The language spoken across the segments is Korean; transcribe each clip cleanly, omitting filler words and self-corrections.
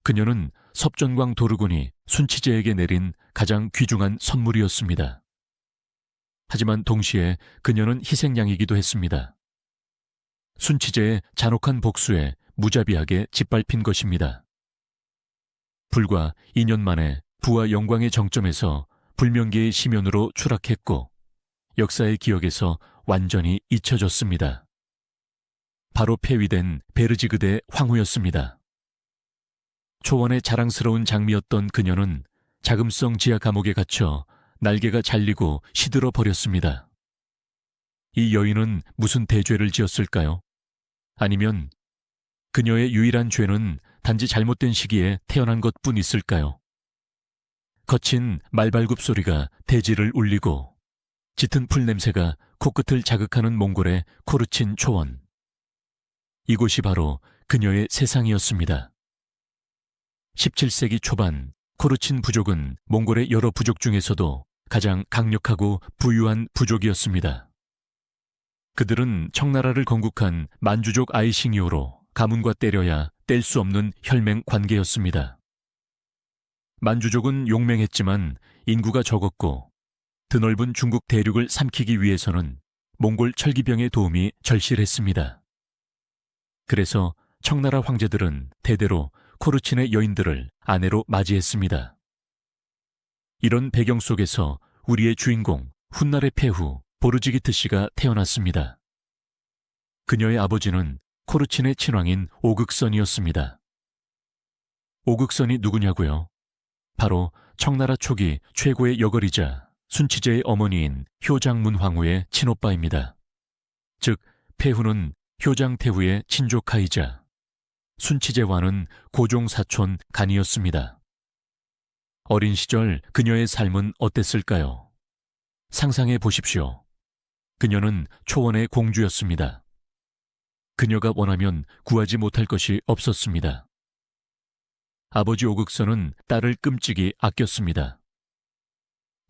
그녀는 섭전광 도르곤이 순치제에게 내린 가장 귀중한 선물이었습니다. 하지만 동시에 그녀는 희생양이기도 했습니다. 순치제의 잔혹한 복수에 무자비하게 짓밟힌 것입니다. 불과 2년 만에 부와 영광의 정점에서 불명계의 심연으로 추락했고 역사의 기억에서 완전히 잊혀졌습니다. 바로 폐위된 베르지그대 황후였습니다. 초원의 자랑스러운 장미였던 그녀는 자금성 지하 감옥에 갇혀 날개가 잘리고 시들어 버렸습니다. 이 여인은 무슨 대죄를 지었을까요? 아니면 그녀의 유일한 죄는 단지 잘못된 시기에 태어난 것뿐 있을까요? 거친 말발굽 소리가 대지를 울리고 짙은 풀 냄새가 코끝을 자극하는 몽골의 코르친 초원. 이곳이 바로 그녀의 세상이었습니다. 17세기 초반 코르친 부족은 몽골의 여러 부족 중에서도 가장 강력하고 부유한 부족이었습니다. 그들은 청나라를 건국한 만주족 아이싱이오로 가문과 때려야 뗄 수 없는 혈맹 관계였습니다. 만주족은 용맹했지만 인구가 적었고 드넓은 중국 대륙을 삼키기 위해서는 몽골 철기병의 도움이 절실했습니다. 그래서 청나라 황제들은 대대로 코르친의 여인들을 아내로 맞이했습니다. 이런 배경 속에서 우리의 주인공 훗날의 폐후 보르지기트 씨가 태어났습니다. 그녀의 아버지는 코르친의 친왕인 오극선이었습니다. 오극선이 누구냐고요? 바로 청나라 초기 최고의 여걸이자 순치제의 어머니인 효장문 황후의 친오빠입니다. 즉 폐후는 효장태후의 친조카이자 순치제와는 고종 사촌 간이었습니다. 어린 시절 그녀의 삶은 어땠을까요? 상상해 보십시오. 그녀는 초원의 공주였습니다. 그녀가 원하면 구하지 못할 것이 없었습니다. 아버지 오극선은 딸을 끔찍이 아꼈습니다.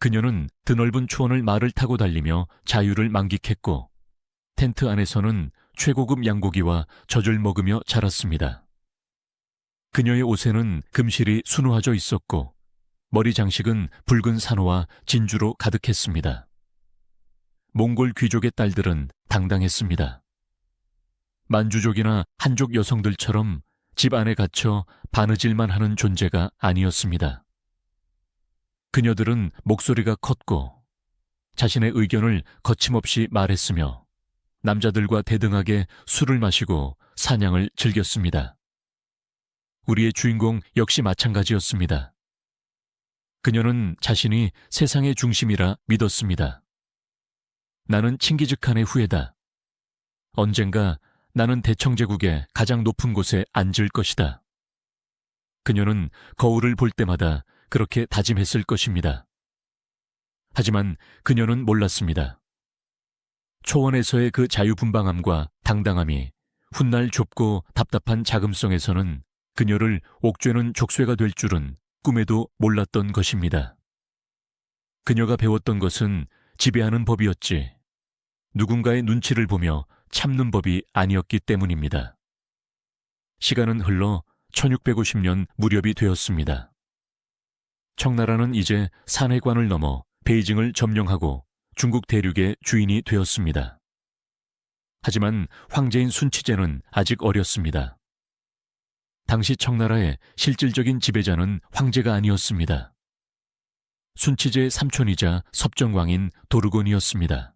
그녀는 드넓은 초원을 말을 타고 달리며 자유를 만끽했고 텐트 안에서는 최고급 양고기와 젖을 먹으며 자랐습니다. 그녀의 옷에는 금실이 수놓아져 있었고 머리 장식은 붉은 산호와 진주로 가득했습니다. 몽골 귀족의 딸들은 당당했습니다. 만주족이나 한족 여성들처럼 집 안에 갇혀 바느질만 하는 존재가 아니었습니다. 그녀들은 목소리가 컸고 자신의 의견을 거침없이 말했으며 남자들과 대등하게 술을 마시고 사냥을 즐겼습니다. 우리의 주인공 역시 마찬가지였습니다. 그녀는 자신이 세상의 중심이라 믿었습니다. 나는 칭기즈칸의 후예다. 언젠가 나는 대청제국의 가장 높은 곳에 앉을 것이다. 그녀는 거울을 볼 때마다 그렇게 다짐했을 것입니다. 하지만 그녀는 몰랐습니다. 초원에서의 그 자유분방함과 당당함이 훗날 좁고 답답한 자금성에서는 그녀를 옥죄는 족쇄가 될 줄은 꿈에도 몰랐던 것입니다. 그녀가 배웠던 것은 지배하는 법이었지 누군가의 눈치를 보며 참는 법이 아니었기 때문입니다. 시간은 흘러 1650년 무렵이 되었습니다. 청나라는 이제 산해관을 넘어 베이징을 점령하고 중국 대륙의 주인이 되었습니다. 하지만 황제인 순치제는 아직 어렸습니다. 당시 청나라의 실질적인 지배자는 황제가 아니었습니다. 순치제의 삼촌이자 섭정왕인 도르곤이었습니다.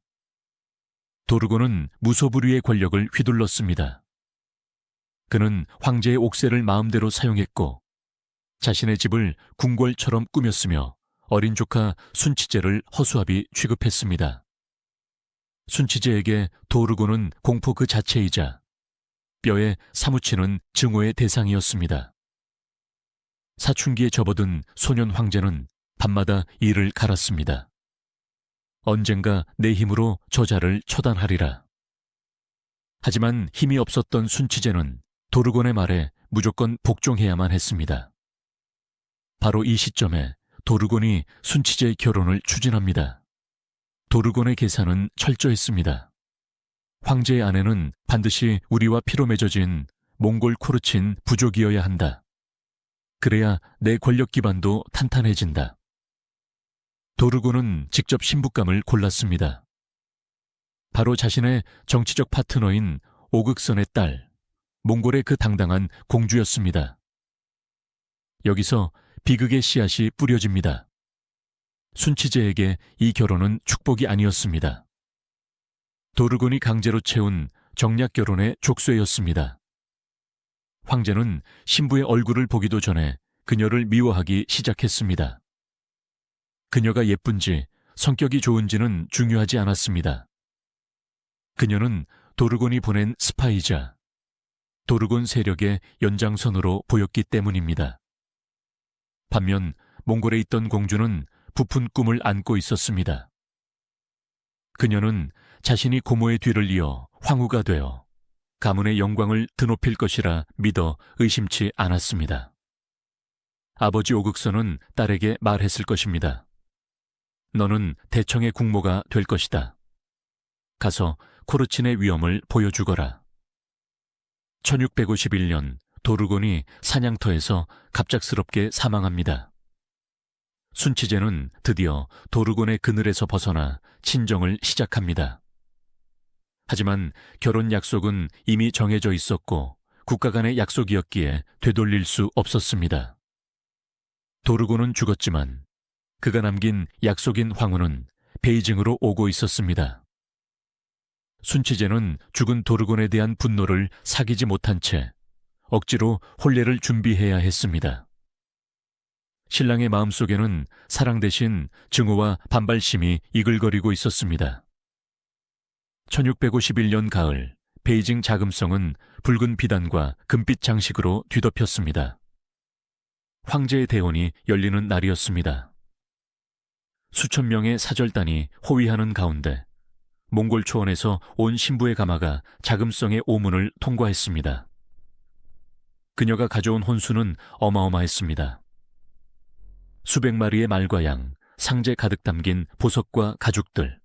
도르곤은 무소불위의 권력을 휘둘렀습니다. 그는 황제의 옥새를 마음대로 사용했고 자신의 집을 궁궐처럼 꾸몄으며 어린 조카 순치제를 허수아비 취급했습니다. 순치제에게 도르곤은 공포 그 자체이자 뼈에 사무치는 증오의 대상이었습니다. 사춘기에 접어든 소년 황제는 밤마다 이를 갈았습니다. 언젠가 내 힘으로 저자를 처단하리라. 하지만 힘이 없었던 순치제는 도르곤의 말에 무조건 복종해야만 했습니다. 바로 이 시점에 도르곤이 순치제의 결혼을 추진합니다. 도르곤의 계산은 철저했습니다. 황제의 아내는 반드시 우리와 피로 맺어진 몽골 코르친 부족이어야 한다. 그래야 내 권력 기반도 탄탄해진다. 도르고는 직접 신부감을 골랐습니다. 바로 자신의 정치적 파트너인 오극선의 딸, 몽골의 그 당당한 공주였습니다. 여기서 비극의 씨앗이 뿌려집니다. 순치제에게 이 결혼은 축복이 아니었습니다. 도르곤이 강제로 채운 정략 결혼의 족쇄였습니다. 황제는 신부의 얼굴을 보기도 전에 그녀를 미워하기 시작했습니다. 그녀가 예쁜지 성격이 좋은지는 중요하지 않았습니다. 그녀는 도르곤이 보낸 스파이자 도르곤 세력의 연장선으로 보였기 때문입니다. 반면 몽골에 있던 공주는 부푼 꿈을 안고 있었습니다. 그녀는 자신이 고모의 뒤를 이어 황후가 되어 가문의 영광을 드높일 것이라 믿어 의심치 않았습니다. 아버지 오극선은 딸에게 말했을 것입니다. 너는 대청의 국모가 될 것이다. 가서 코르친의 위엄을 보여주거라. 1651년 도르곤이 사냥터에서 갑작스럽게 사망합니다. 순치제는 드디어 도르곤의 그늘에서 벗어나 친정을 시작합니다. 하지만 결혼 약속은 이미 정해져 있었고 국가 간의 약속이었기에 되돌릴 수 없었습니다. 도르곤은 죽었지만 그가 남긴 약속인 황후는 베이징으로 오고 있었습니다. 순치제는 죽은 도르곤에 대한 분노를 사귀지 못한 채 억지로 혼례를 준비해야 했습니다. 신랑의 마음속에는 사랑 대신 증오와 반발심이 이글거리고 있었습니다. 1651년 가을, 베이징 자금성은 붉은 비단과 금빛 장식으로 뒤덮였습니다. 황제의 대원이 열리는 날이었습니다. 수천 명의 사절단이 호위하는 가운데 몽골 초원에서 온 신부의 가마가 자금성의 오문을 통과했습니다. 그녀가 가져온 혼수는 어마어마했습니다. 수백 마리의 말과 양, 상제 가득 담긴 보석과 가죽들.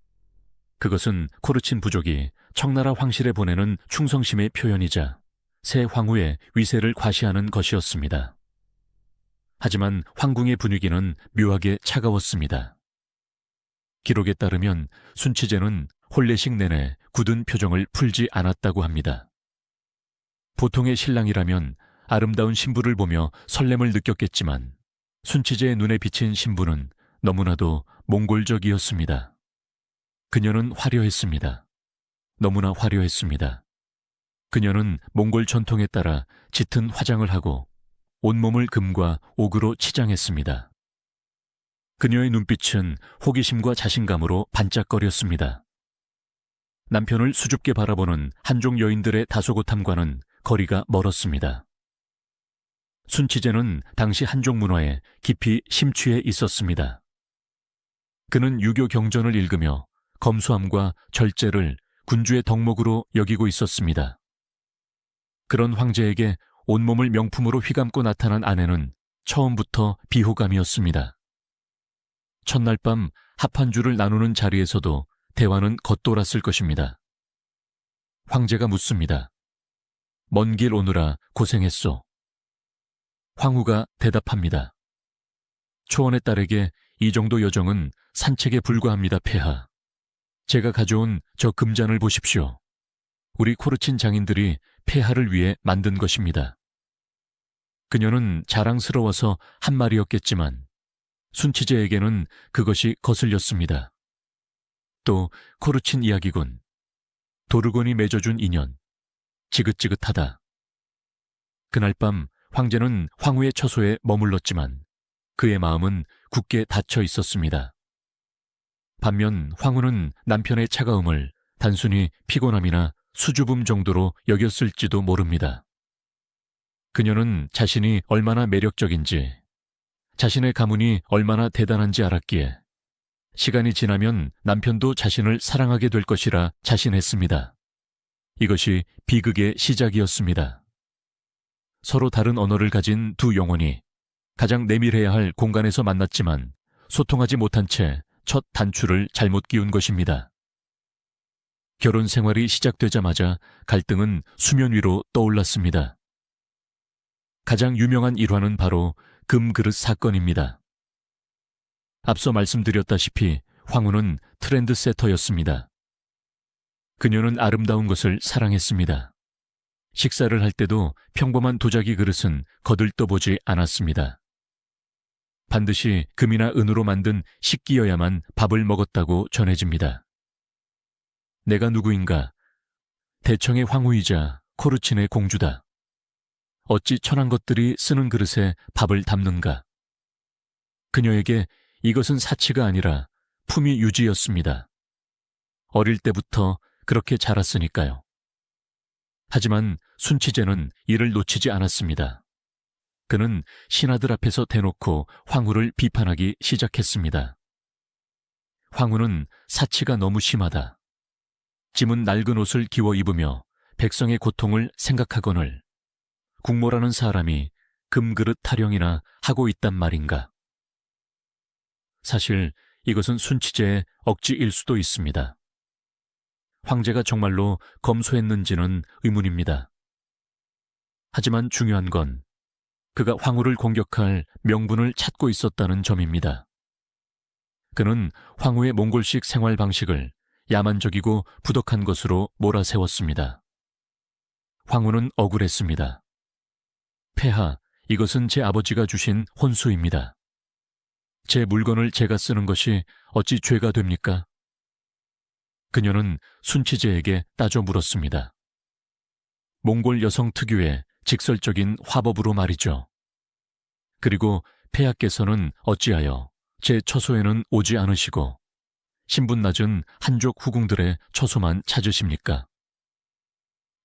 그것은 코르친 부족이 청나라 황실에 보내는 충성심의 표현이자 새 황후의 위세를 과시하는 것이었습니다. 하지만 황궁의 분위기는 묘하게 차가웠습니다. 기록에 따르면 순치제는 혼례식 내내 굳은 표정을 풀지 않았다고 합니다. 보통의 신랑이라면 아름다운 신부를 보며 설렘을 느꼈겠지만 순치제의 눈에 비친 신부는 너무나도 몽골적이었습니다. 그녀는 화려했습니다. 너무나 화려했습니다. 그녀는 몽골 전통에 따라 짙은 화장을 하고 온몸을 금과 옥으로 치장했습니다. 그녀의 눈빛은 호기심과 자신감으로 반짝거렸습니다. 남편을 수줍게 바라보는 한족 여인들의 다소곳함과는 거리가 멀었습니다. 순치제는 당시 한족 문화에 깊이 심취해 있었습니다. 그는 유교 경전을 읽으며 검소함과 절제를 군주의 덕목으로 여기고 있었습니다. 그런 황제에게 온몸을 명품으로 휘감고 나타난 아내는 처음부터 비호감이었습니다. 첫날 밤 합한주를 나누는 자리에서도 대화는 겉돌았을 것입니다. 황제가 묻습니다. 먼 길 오느라 고생했소. 황후가 대답합니다. 초원의 딸에게 이 정도 여정은 산책에 불과합니다, 폐하. 제가 가져온 저 금잔을 보십시오. 우리 코르친 장인들이 폐하를 위해 만든 것입니다. 그녀는 자랑스러워서 한 말이었겠지만 순치제에게는 그것이 거슬렸습니다. 또 코르친 이야기군. 도르곤이 맺어준 인연. 지긋지긋하다. 그날 밤 황제는 황후의 처소에 머물렀지만 그의 마음은 굳게 닫혀 있었습니다. 반면 황후는 남편의 차가움을 단순히 피곤함이나 수줍음 정도로 여겼을지도 모릅니다. 그녀는 자신이 얼마나 매력적인지, 자신의 가문이 얼마나 대단한지 알았기에 시간이 지나면 남편도 자신을 사랑하게 될 것이라 자신했습니다. 이것이 비극의 시작이었습니다. 서로 다른 언어를 가진 두 영혼이 가장 내밀해야 할 공간에서 만났지만 소통하지 못한 채 첫 단추를 잘못 끼운 것입니다. 결혼 생활이 시작되자마자 갈등은 수면 위로 떠올랐습니다. 가장 유명한 일화는 바로 금그릇 사건입니다. 앞서 말씀드렸다시피 황후는 트렌드세터였습니다. 그녀는 아름다운 것을 사랑했습니다. 식사를 할 때도 평범한 도자기 그릇은 거들떠보지 않았습니다. 반드시 금이나 은으로 만든 식기여야만 밥을 먹었다고 전해집니다. 내가 누구인가? 대청의 황후이자 코르친의 공주다. 어찌 천한 것들이 쓰는 그릇에 밥을 담는가? 그녀에게 이것은 사치가 아니라 품위 유지였습니다. 어릴 때부터 그렇게 자랐으니까요. 하지만 순치제는 이를 놓치지 않았습니다. 그는 신하들 앞에서 대놓고 황후를 비판하기 시작했습니다. 황후는 사치가 너무 심하다. 찜은 낡은 옷을 기워 입으며 백성의 고통을 생각하거늘 국모라는 사람이 금그릇 타령이나 하고 있단 말인가. 사실 이것은 순치제의 억지일 수도 있습니다. 황제가 정말로 검소했는지는 의문입니다. 하지만 중요한 건 그가 황후를 공격할 명분을 찾고 있었다는 점입니다. 그는 황후의 몽골식 생활 방식을 야만적이고 부덕한 것으로 몰아세웠습니다. 황후는 억울했습니다. 폐하, 이것은 제 아버지가 주신 혼수입니다. 제 물건을 제가 쓰는 것이 어찌 죄가 됩니까? 그녀는 순치제에게 따져 물었습니다. 몽골 여성 특유의 직설적인 화법으로 말이죠. 그리고 폐하께서는 어찌하여 제 처소에는 오지 않으시고 신분 낮은 한족 후궁들의 처소만 찾으십니까?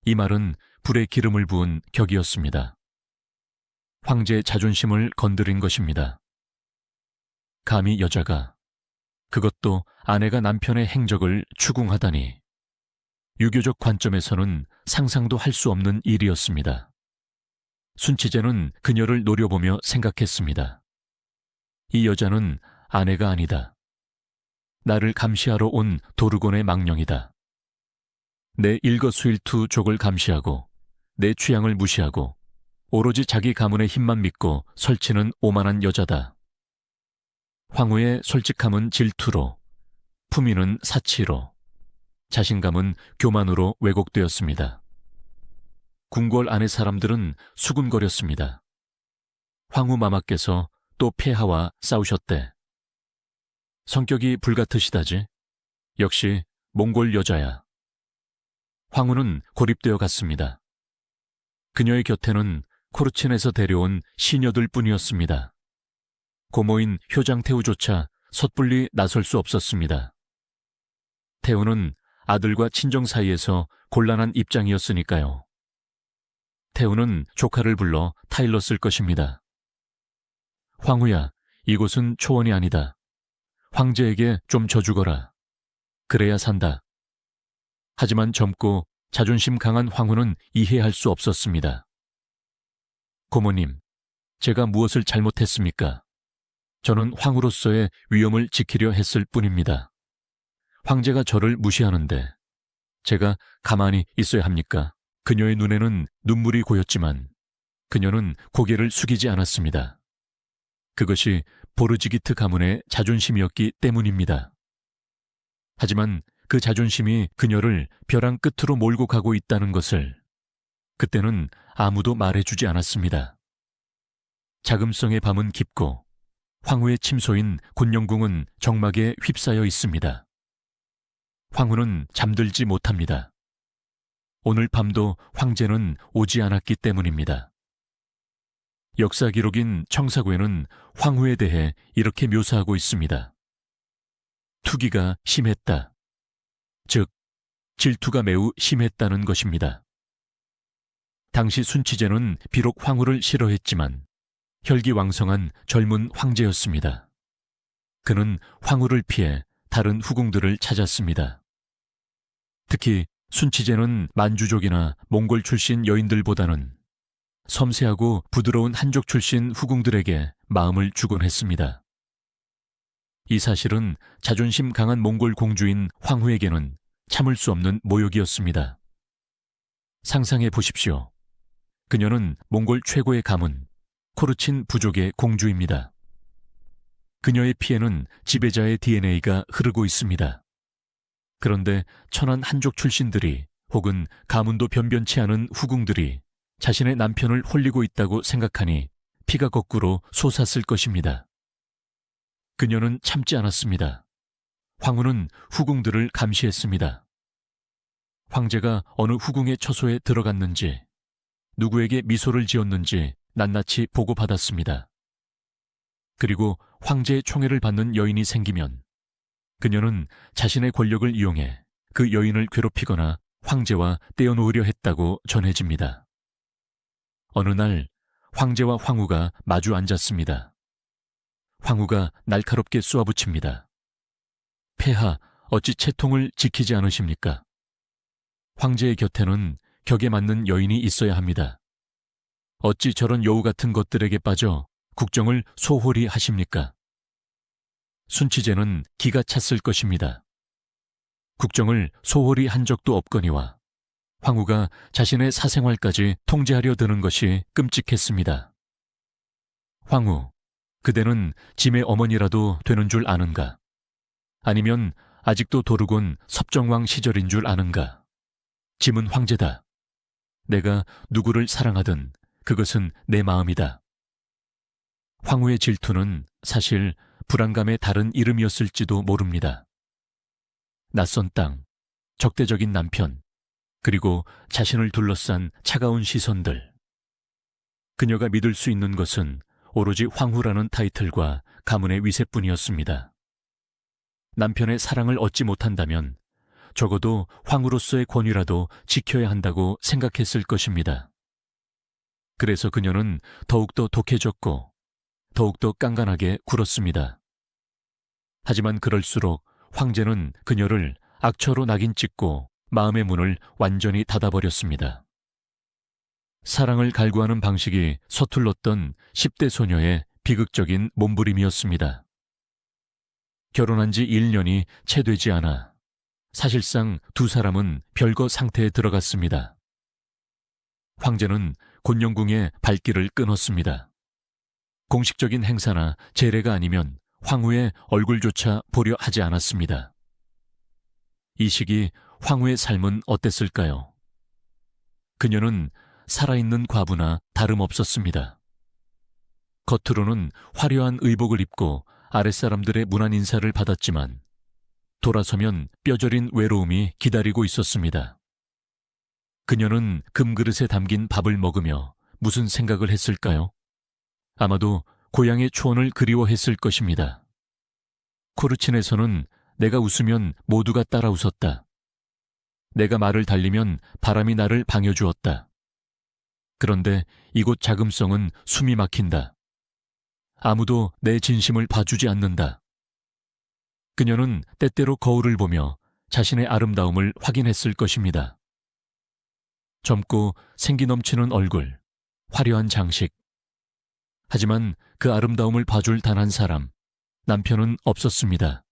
이 말은 불에 기름을 부은 격이었습니다. 황제의 자존심을 건드린 것입니다. 감히 여자가, 그것도 아내가 남편의 행적을 추궁하다니. 유교적 관점에서는 상상도 할 수 없는 일이었습니다. 순치제는 그녀를 노려보며 생각했습니다. 이 여자는 아내가 아니다. 나를 감시하러 온 도르곤의 망령이다. 내 일거수일투족을 감시하고 내 취향을 무시하고 오로지 자기 가문의 힘만 믿고 설치는 오만한 여자다. 황후의 솔직함은 질투로, 품위는 사치로, 자신감은 교만으로 왜곡되었습니다. 궁궐 안의 사람들은 수군거렸습니다. 황후 마마께서 또 폐하와 싸우셨대. 성격이 불같으시다지. 역시 몽골 여자야. 황후는 고립되어 갔습니다. 그녀의 곁에는 코르친에서 데려온 시녀들 뿐이었습니다. 고모인 효장 태우조차 섣불리 나설 수 없었습니다. 태우는 아들과 친정 사이에서 곤란한 입장이었으니까요. 태우는 조카를 불러 타일렀을 것입니다. 황후야, 이곳은 초원이 아니다. 황제에게 좀 져주거라. 그래야 산다. 하지만 젊고 자존심 강한 황후는 이해할 수 없었습니다. 고모님, 제가 무엇을 잘못했습니까? 저는 황후로서의 위엄을 지키려 했을 뿐입니다. 황제가 저를 무시하는데 제가 가만히 있어야 합니까? 그녀의 눈에는 눈물이 고였지만 그녀는 고개를 숙이지 않았습니다. 그것이 보르지기트 가문의 자존심이었기 때문입니다. 하지만 그 자존심이 그녀를 벼랑 끝으로 몰고 가고 있다는 것을 그때는 아무도 말해주지 않았습니다. 자금성의 밤은 깊고 황후의 침소인 곤영궁은 정막에 휩싸여 있습니다. 황후는 잠들지 못합니다. 오늘 밤도 황제는 오지 않았기 때문입니다. 역사 기록인 청사구에는 황후에 대해 이렇게 묘사하고 있습니다. 투기가 심했다. 즉, 질투가 매우 심했다는 것입니다. 당시 순치제는 비록 황후를 싫어했지만 혈기왕성한 젊은 황제였습니다. 그는 황후를 피해 다른 후궁들을 찾았습니다. 특히 순치제는 만주족이나 몽골 출신 여인들보다는 섬세하고 부드러운 한족 출신 후궁들에게 마음을 주곤 했습니다. 이 사실은 자존심 강한 몽골 공주인 황후에게는 참을 수 없는 모욕이었습니다. 상상해 보십시오. 그녀는 몽골 최고의 가문, 코르친 부족의 공주입니다. 그녀의 피에는 지배자의 DNA가 흐르고 있습니다. 그런데 천한 한족 출신들이 혹은 가문도 변변치 않은 후궁들이 자신의 남편을 홀리고 있다고 생각하니 피가 거꾸로 솟았을 것입니다. 그녀는 참지 않았습니다. 황후는 후궁들을 감시했습니다. 황제가 어느 후궁의 처소에 들어갔는지, 누구에게 미소를 지었는지 낱낱이 보고받았습니다. 그리고 황제의 총애를 받는 여인이 생기면 그녀는 자신의 권력을 이용해 그 여인을 괴롭히거나 황제와 떼어놓으려 했다고 전해집니다. 어느 날 황제와 황후가 마주 앉았습니다. 황후가 날카롭게 쏘아붙입니다. 폐하, 어찌 채통을 지키지 않으십니까? 황제의 곁에는 격에 맞는 여인이 있어야 합니다. 어찌 저런 여우 같은 것들에게 빠져 국정을 소홀히 하십니까? 순치제는 기가 찼을 것입니다. 국정을 소홀히 한 적도 없거니와 황후가 자신의 사생활까지 통제하려 드는 것이 끔찍했습니다. 황후, 그대는 짐의 어머니라도 되는 줄 아는가? 아니면 아직도 도르곤 섭정왕 시절인 줄 아는가? 짐은 황제다. 내가 누구를 사랑하든 그것은 내 마음이다. 황후의 질투는 사실 불안감의 다른 이름이었을지도 모릅니다. 낯선 땅, 적대적인 남편, 그리고 자신을 둘러싼 차가운 시선들. 그녀가 믿을 수 있는 것은 오로지 황후라는 타이틀과 가문의 위세뿐이었습니다. 남편의 사랑을 얻지 못한다면 적어도 황후로서의 권위라도 지켜야 한다고 생각했을 것입니다. 그래서 그녀는 더욱더 독해졌고 더욱더 깐깐하게 굴었습니다. 하지만 그럴수록 황제는 그녀를 악처로 낙인 찍고 마음의 문을 완전히 닫아버렸습니다. 사랑을 갈구하는 방식이 서툴렀던 10대 소녀의 비극적인 몸부림이었습니다. 결혼한 지 1년이 채 되지 않아 사실상 두 사람은 별거 상태에 들어갔습니다. 황제는 곤영궁의 발길을 끊었습니다. 공식적인 행사나 제례가 아니면 황후의 얼굴조차 보려 하지 않았습니다. 이 시기 황후의 삶은 어땠을까요? 그녀는 살아있는 과부나 다름없었습니다. 겉으로는 화려한 의복을 입고 아랫사람들의 문안 인사를 받았지만 돌아서면 뼈저린 외로움이 기다리고 있었습니다. 그녀는 금그릇에 담긴 밥을 먹으며 무슨 생각을 했을까요? 아마도 고향의 초원을 그리워했을 것입니다. 코르친에서는 내가 웃으면 모두가 따라 웃었다. 내가 말을 달리면 바람이 나를 방해주었다. 그런데 이곳 자금성은 숨이 막힌다. 아무도 내 진심을 봐주지 않는다. 그녀는 때때로 거울을 보며 자신의 아름다움을 확인했을 것입니다. 젊고 생기 넘치는 얼굴, 화려한 장식. 하지만 그 아름다움을 봐줄 단 한 사람, 남편은 없었습니다.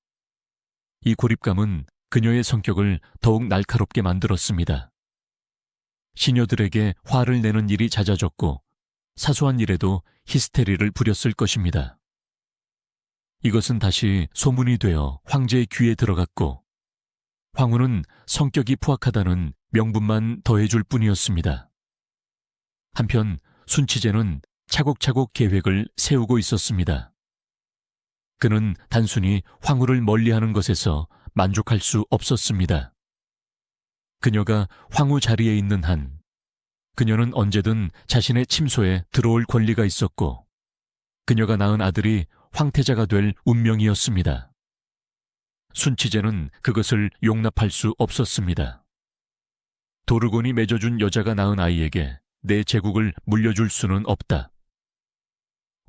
이 고립감은 그녀의 성격을 더욱 날카롭게 만들었습니다. 시녀들에게 화를 내는 일이 잦아졌고 사소한 일에도 히스테리를 부렸을 것입니다. 이것은 다시 소문이 되어 황제의 귀에 들어갔고 황후는 성격이 포악하다는 명분만 더해줄 뿐이었습니다. 한편 순치제는 차곡차곡 계획을 세우고 있었습니다. 그는 단순히 황후를 멀리하는 것에서 만족할 수 없었습니다. 그녀가 황후 자리에 있는 한 그녀는 언제든 자신의 침소에 들어올 권리가 있었고 그녀가 낳은 아들이 황태자가 될 운명이었습니다. 순치제는 그것을 용납할 수 없었습니다. 도르곤이 맺어준 여자가 낳은 아이에게 내 제국을 물려줄 수는 없다.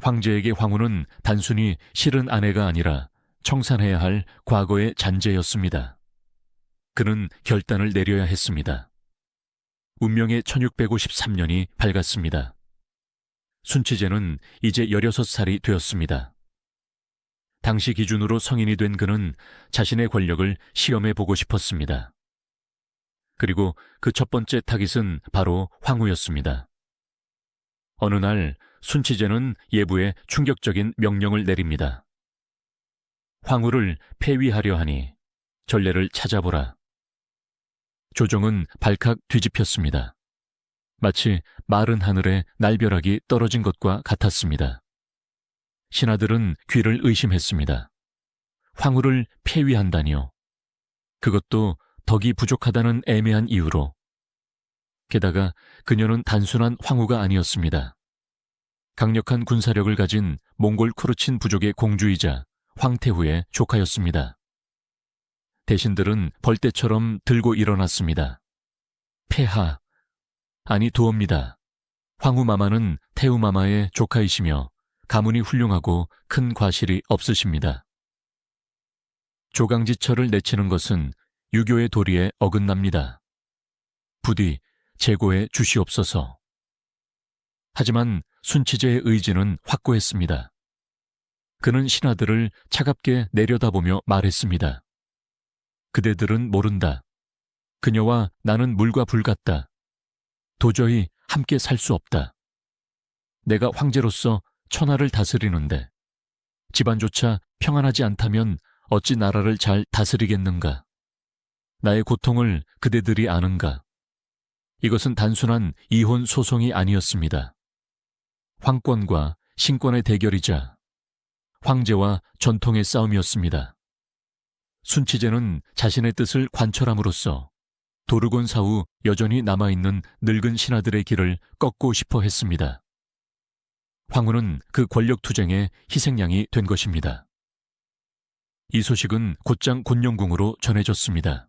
황제에게 황후는 단순히 싫은 아내가 아니라 청산해야 할 과거의 잔재였습니다. 그는 결단을 내려야 했습니다. 운명의 1653년이 밝았습니다. 순치제는 이제 16살이 되었습니다. 당시 기준으로 성인이 된 그는 자신의 권력을 시험해 보고 싶었습니다. 그리고 그 첫 번째 타깃은 바로 황후였습니다. 어느 날 순치제는 예부에 충격적인 명령을 내립니다. 황후를 폐위하려 하니 전례를 찾아보라. 조정은 발칵 뒤집혔습니다. 마치 마른 하늘에 날벼락이 떨어진 것과 같았습니다. 신하들은 귀를 의심했습니다. 황후를 폐위한다니요. 그것도 덕이 부족하다는 애매한 이유로. 게다가 그녀는 단순한 황후가 아니었습니다. 강력한 군사력을 가진 몽골 쿠르친 부족의 공주이자 황태후의 조카였습니다. 대신들은 벌떼처럼 들고 일어났습니다. 폐하, 아니 두옵니다. 황후마마는 태후마마의 조카이시며 가문이 훌륭하고 큰 과실이 없으십니다. 조강지철을 내치는 것은 유교의 도리에 어긋납니다. 부디 제고해 주시옵소서. 하지만 순치제의 의지는 확고했습니다. 그는 신하들을 차갑게 내려다보며 말했습니다. 그대들은 모른다. 그녀와 나는 물과 불 같다. 도저히 함께 살 수 없다. 내가 황제로서 천하를 다스리는데 집안조차 평안하지 않다면 어찌 나라를 잘 다스리겠는가? 나의 고통을 그대들이 아는가? 이것은 단순한 이혼 소송이 아니었습니다. 황권과 신권의 대결이자 황제와 전통의 싸움이었습니다. 순치제는 자신의 뜻을 관철함으로써 도르곤 사후 여전히 남아있는 늙은 신하들의 길을 꺾고 싶어 했습니다. 황후는 그 권력 투쟁의 희생양이 된 것입니다. 이 소식은 곧장 곤룡궁으로 전해졌습니다.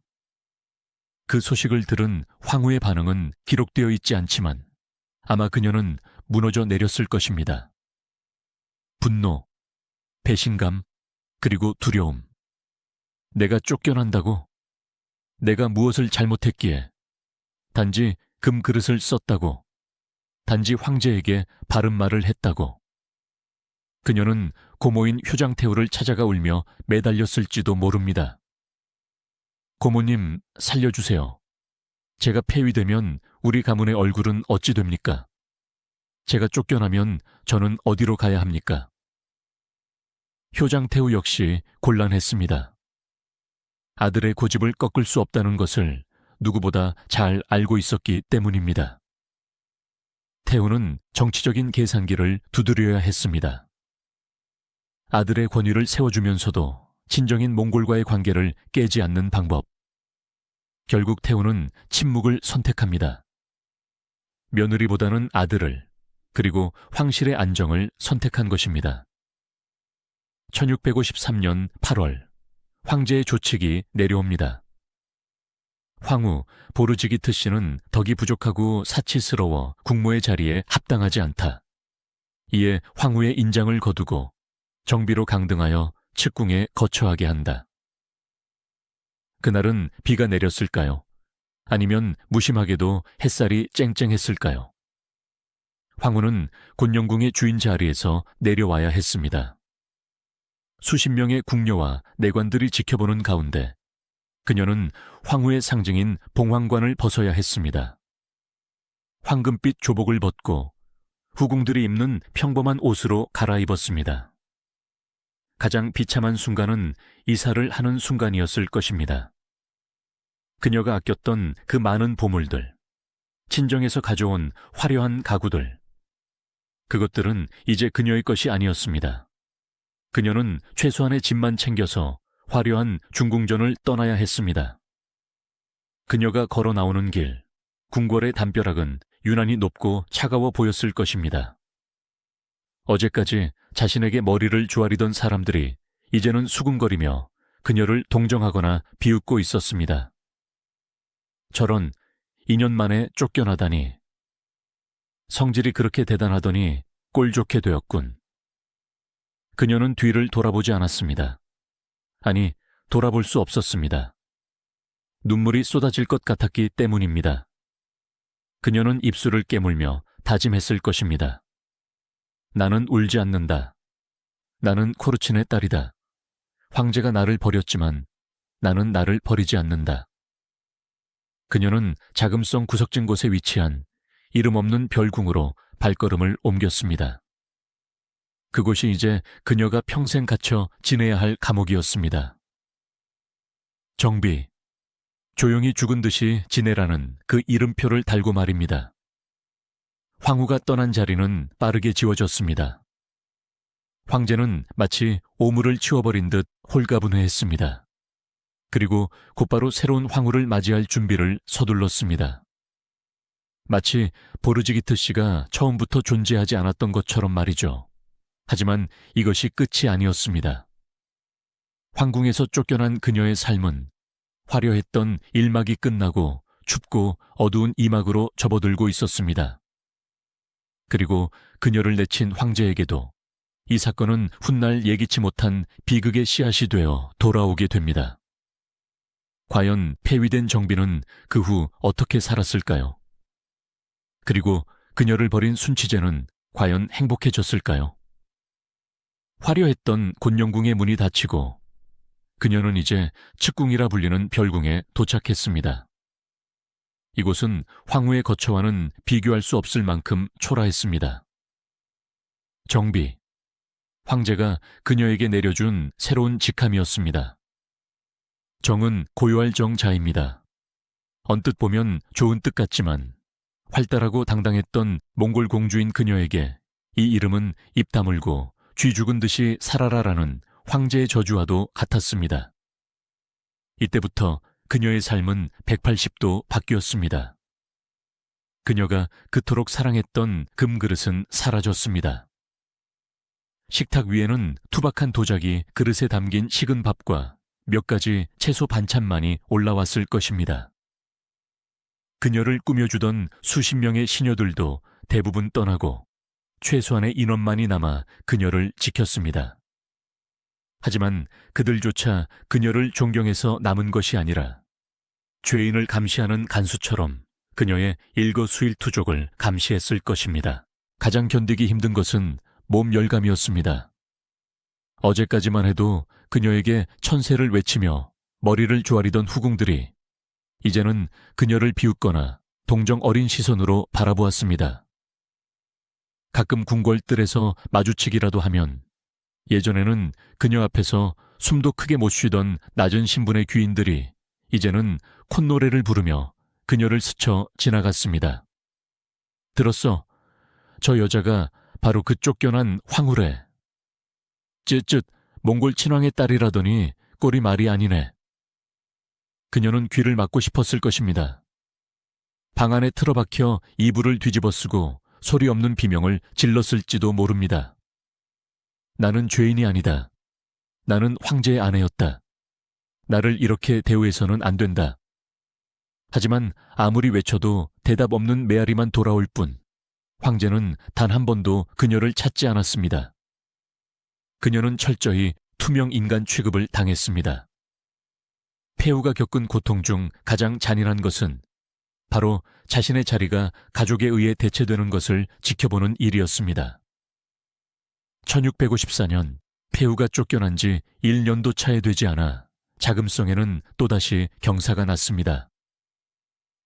그 소식을 들은 황후의 반응은 기록되어 있지 않지만 아마 그녀는 무너져 내렸을 것입니다. 분노, 배신감, 그리고 두려움. 내가 쫓겨난다고? 내가 무엇을 잘못했기에? 단지 금그릇을 썼다고? 단지 황제에게 바른 말을 했다고? 그녀는 고모인 효장태후를 찾아가 울며 매달렸을지도 모릅니다. 고모님, 살려주세요. 제가 폐위되면 우리 가문의 얼굴은 어찌 됩니까? 제가 쫓겨나면 저는 어디로 가야 합니까? 효장태후 역시 곤란했습니다. 아들의 고집을 꺾을 수 없다는 것을 누구보다 잘 알고 있었기 때문입니다. 태후는 정치적인 계산기를 두드려야 했습니다. 아들의 권위를 세워주면서도 친정인 몽골과의 관계를 깨지 않는 방법. 결국 태후는 침묵을 선택합니다. 며느리보다는 아들을, 그리고 황실의 안정을 선택한 것입니다. 1653년 8월, 황제의 조칙이 내려옵니다. 황후 보르지기트 씨는 덕이 부족하고 사치스러워 국모의 자리에 합당하지 않다. 이에 황후의 인장을 거두고 정비로 강등하여 측궁에 거처하게 한다. 그날은 비가 내렸을까요? 아니면 무심하게도 햇살이 쨍쨍했을까요? 황후는 곤룡궁의 주인 자리에서 내려와야 했습니다. 수십 명의 궁녀와 내관들이 지켜보는 가운데 그녀는 황후의 상징인 봉황관을 벗어야 했습니다. 황금빛 조복을 벗고 후궁들이 입는 평범한 옷으로 갈아입었습니다. 가장 비참한 순간은 이사를 하는 순간이었을 것입니다. 그녀가 아꼈던 그 많은 보물들, 친정에서 가져온 화려한 가구들, 그것들은 이제 그녀의 것이 아니었습니다. 그녀는 최소한의 짐만 챙겨서 화려한 중궁전을 떠나야 했습니다. 그녀가 걸어 나오는 길, 궁궐의 담벼락은 유난히 높고 차가워 보였을 것입니다. 어제까지 자신에게 머리를 조아리던 사람들이 이제는 수군거리며 그녀를 동정하거나 비웃고 있었습니다. 저런 2년 만에 쫓겨나다니. 성질이 그렇게 대단하더니 꼴 좋게 되었군. 그녀는 뒤를 돌아보지 않았습니다. 아니, 돌아볼 수 없었습니다. 눈물이 쏟아질 것 같았기 때문입니다. 그녀는 입술을 깨물며 다짐했을 것입니다. 나는 울지 않는다. 나는 코르친의 딸이다. 황제가 나를 버렸지만 나는 나를 버리지 않는다. 그녀는 자금성 구석진 곳에 위치한 이름 없는 별궁으로 발걸음을 옮겼습니다. 그곳이 이제 그녀가 평생 갇혀 지내야 할 감옥이었습니다. 정비, 조용히 죽은 듯이 지내라는 그 이름표를 달고 말입니다. 황후가 떠난 자리는 빠르게 지워졌습니다. 황제는 마치 오물을 치워버린 듯 홀가분해했습니다. 그리고 곧바로 새로운 황후를 맞이할 준비를 서둘렀습니다. 마치 보르지기트 씨가 처음부터 존재하지 않았던 것처럼 말이죠. 하지만 이것이 끝이 아니었습니다. 황궁에서 쫓겨난 그녀의 삶은 화려했던 1막이 끝나고 춥고 어두운 2막으로 접어들고 있었습니다. 그리고 그녀를 내친 황제에게도 이 사건은 훗날 예기치 못한 비극의 씨앗이 되어 돌아오게 됩니다. 과연 폐위된 정비는 그 후 어떻게 살았을까요? 그리고 그녀를 버린 순치제는 과연 행복해졌을까요? 화려했던 곤영궁의 문이 닫히고 그녀는 이제 측궁이라 불리는 별궁에 도착했습니다. 이곳은 황후의 거처와는 비교할 수 없을 만큼 초라했습니다. 정비, 황제가 그녀에게 내려준 새로운 직함이었습니다. 정은 고요할 정자입니다. 언뜻 보면 좋은 뜻 같지만 활달하고 당당했던 몽골 공주인 그녀에게 이 이름은 입 다물고 쥐 죽은 듯이 살아라라는 황제의 저주와도 같았습니다. 이때부터 그녀의 삶은 180도 바뀌었습니다. 그녀가 그토록 사랑했던 금그릇은 사라졌습니다. 식탁 위에는 투박한 도자기 그릇에 담긴 식은 밥과 몇 가지 채소 반찬만이 올라왔을 것입니다. 그녀를 꾸며주던 수십 명의 시녀들도 대부분 떠나고 최소한의 인원만이 남아 그녀를 지켰습니다. 하지만 그들조차 그녀를 존경해서 남은 것이 아니라 죄인을 감시하는 간수처럼 그녀의 일거수일투족을 감시했을 것입니다. 가장 견디기 힘든 것은 몸 열감이었습니다. 어제까지만 해도 그녀에게 천세를 외치며 머리를 조아리던 후궁들이 이제는 그녀를 비웃거나 동정 어린 시선으로 바라보았습니다. 가끔 궁궐뜰에서 마주치기라도 하면 예전에는 그녀 앞에서 숨도 크게 못 쉬던 낮은 신분의 귀인들이 이제는 콧노래를 부르며 그녀를 스쳐 지나갔습니다. 들었어. 저 여자가 바로 그 쫓겨난 황후래. 쯧쯧 몽골 친왕의 딸이라더니 꼴이 말이 아니네. 그녀는 귀를 막고 싶었을 것입니다. 방 안에 틀어박혀 이불을 뒤집어 쓰고 소리 없는 비명을 질렀을지도 모릅니다. 나는 죄인이 아니다. 나는 황제의 아내였다. 나를 이렇게 대우해서는 안 된다. 하지만 아무리 외쳐도 대답 없는 메아리만 돌아올 뿐 황제는 단 한 번도 그녀를 찾지 않았습니다. 그녀는 철저히 투명 인간 취급을 당했습니다. 폐후가 겪은 고통 중 가장 잔인한 것은 바로 자신의 자리가 가족에 의해 대체되는 것을 지켜보는 일이었습니다. 1654년 폐후가 쫓겨난 지 1년도 차에 되지 않아 자금성에는 또다시 경사가 났습니다.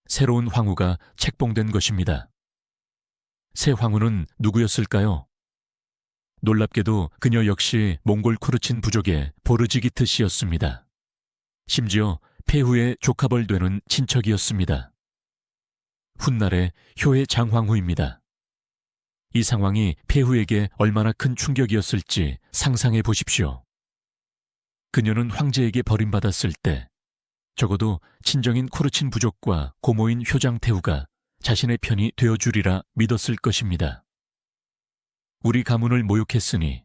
새로운 황후가 책봉된 것입니다. 새 황후는 누구였을까요? 놀랍게도 그녀 역시 몽골 쿠르친 부족의 보르지기트 씨였습니다. 심지어 폐후의 조카벌 되는 친척이었습니다. 훗날의 효의 장황후입니다. 이 상황이 폐후에게 얼마나 큰 충격이었을지 상상해 보십시오. 그녀는 황제에게 버림받았을 때 적어도 친정인 쿠르친 부족과 고모인 효장태후가 자신의 편이 되어주리라 믿었을 것입니다. 우리 가문을 모욕했으니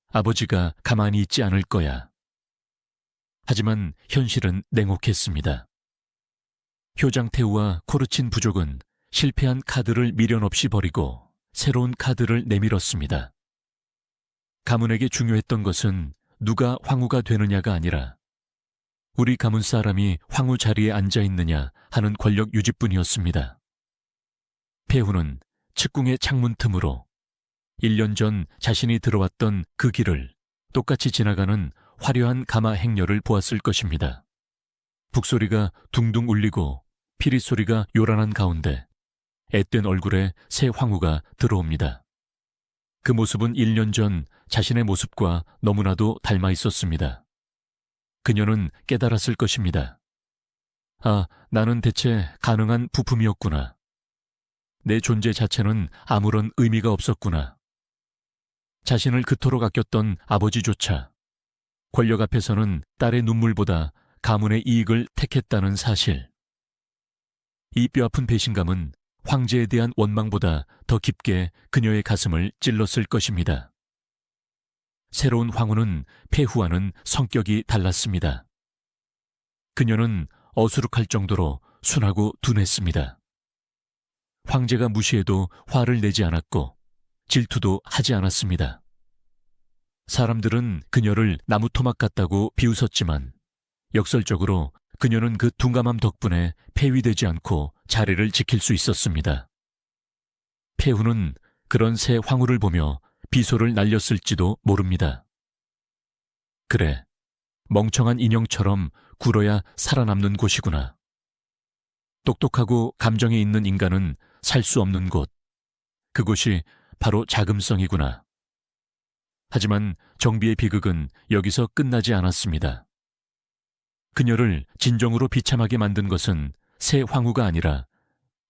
아버지가 가만히 있지 않을 거야. 하지만 현실은 냉혹했습니다. 효장태후와 쿠르친 부족은 실패한 카드를 미련 없이 버리고 새로운 카드를 내밀었습니다. 가문에게 중요했던 것은 누가 황후가 되느냐가 아니라 우리 가문 사람이 황후 자리에 앉아 있느냐 하는 권력 유지뿐이었습니다. 폐후는 측궁의 창문 틈으로 1년 전 자신이 들어왔던 그 길을 똑같이 지나가는 화려한 가마 행렬을 보았을 것입니다. 북소리가 둥둥 울리고 피리 소리가 요란한 가운데 앳된 얼굴에 새 황후가 들어옵니다. 그 모습은 1년 전 자신의 모습과 너무나도 닮아 있었습니다. 그녀는 깨달았을 것입니다. 아, 나는 대체 가능한 부품이었구나. 내 존재 자체는 아무런 의미가 없었구나. 자신을 그토록 아꼈던 아버지조차 권력 앞에서는 딸의 눈물보다 가문의 이익을 택했다는 사실. 이 뼈아픈 배신감은 황제에 대한 원망보다 더 깊게 그녀의 가슴을 찔렀을 것입니다. 새로운 황후는 폐후와는 성격이 달랐습니다. 그녀는 어수룩할 정도로 순하고 둔했습니다. 황제가 무시해도 화를 내지 않았고 질투도 하지 않았습니다. 사람들은 그녀를 나무토막 같다고 비웃었지만 역설적으로 그녀는 그 둔감함 덕분에 폐위되지 않고 자리를 지킬 수 있었습니다. 폐후는 그런 새 황후를 보며 비소를 날렸을지도 모릅니다. 그래, 멍청한 인형처럼 굴어야 살아남는 곳이구나. 똑똑하고 감정이 있는 인간은 살 수 없는 곳. 그곳이 바로 자금성이구나. 하지만 정비의 비극은 여기서 끝나지 않았습니다. 그녀를 진정으로 비참하게 만든 것은 새 황후가 아니라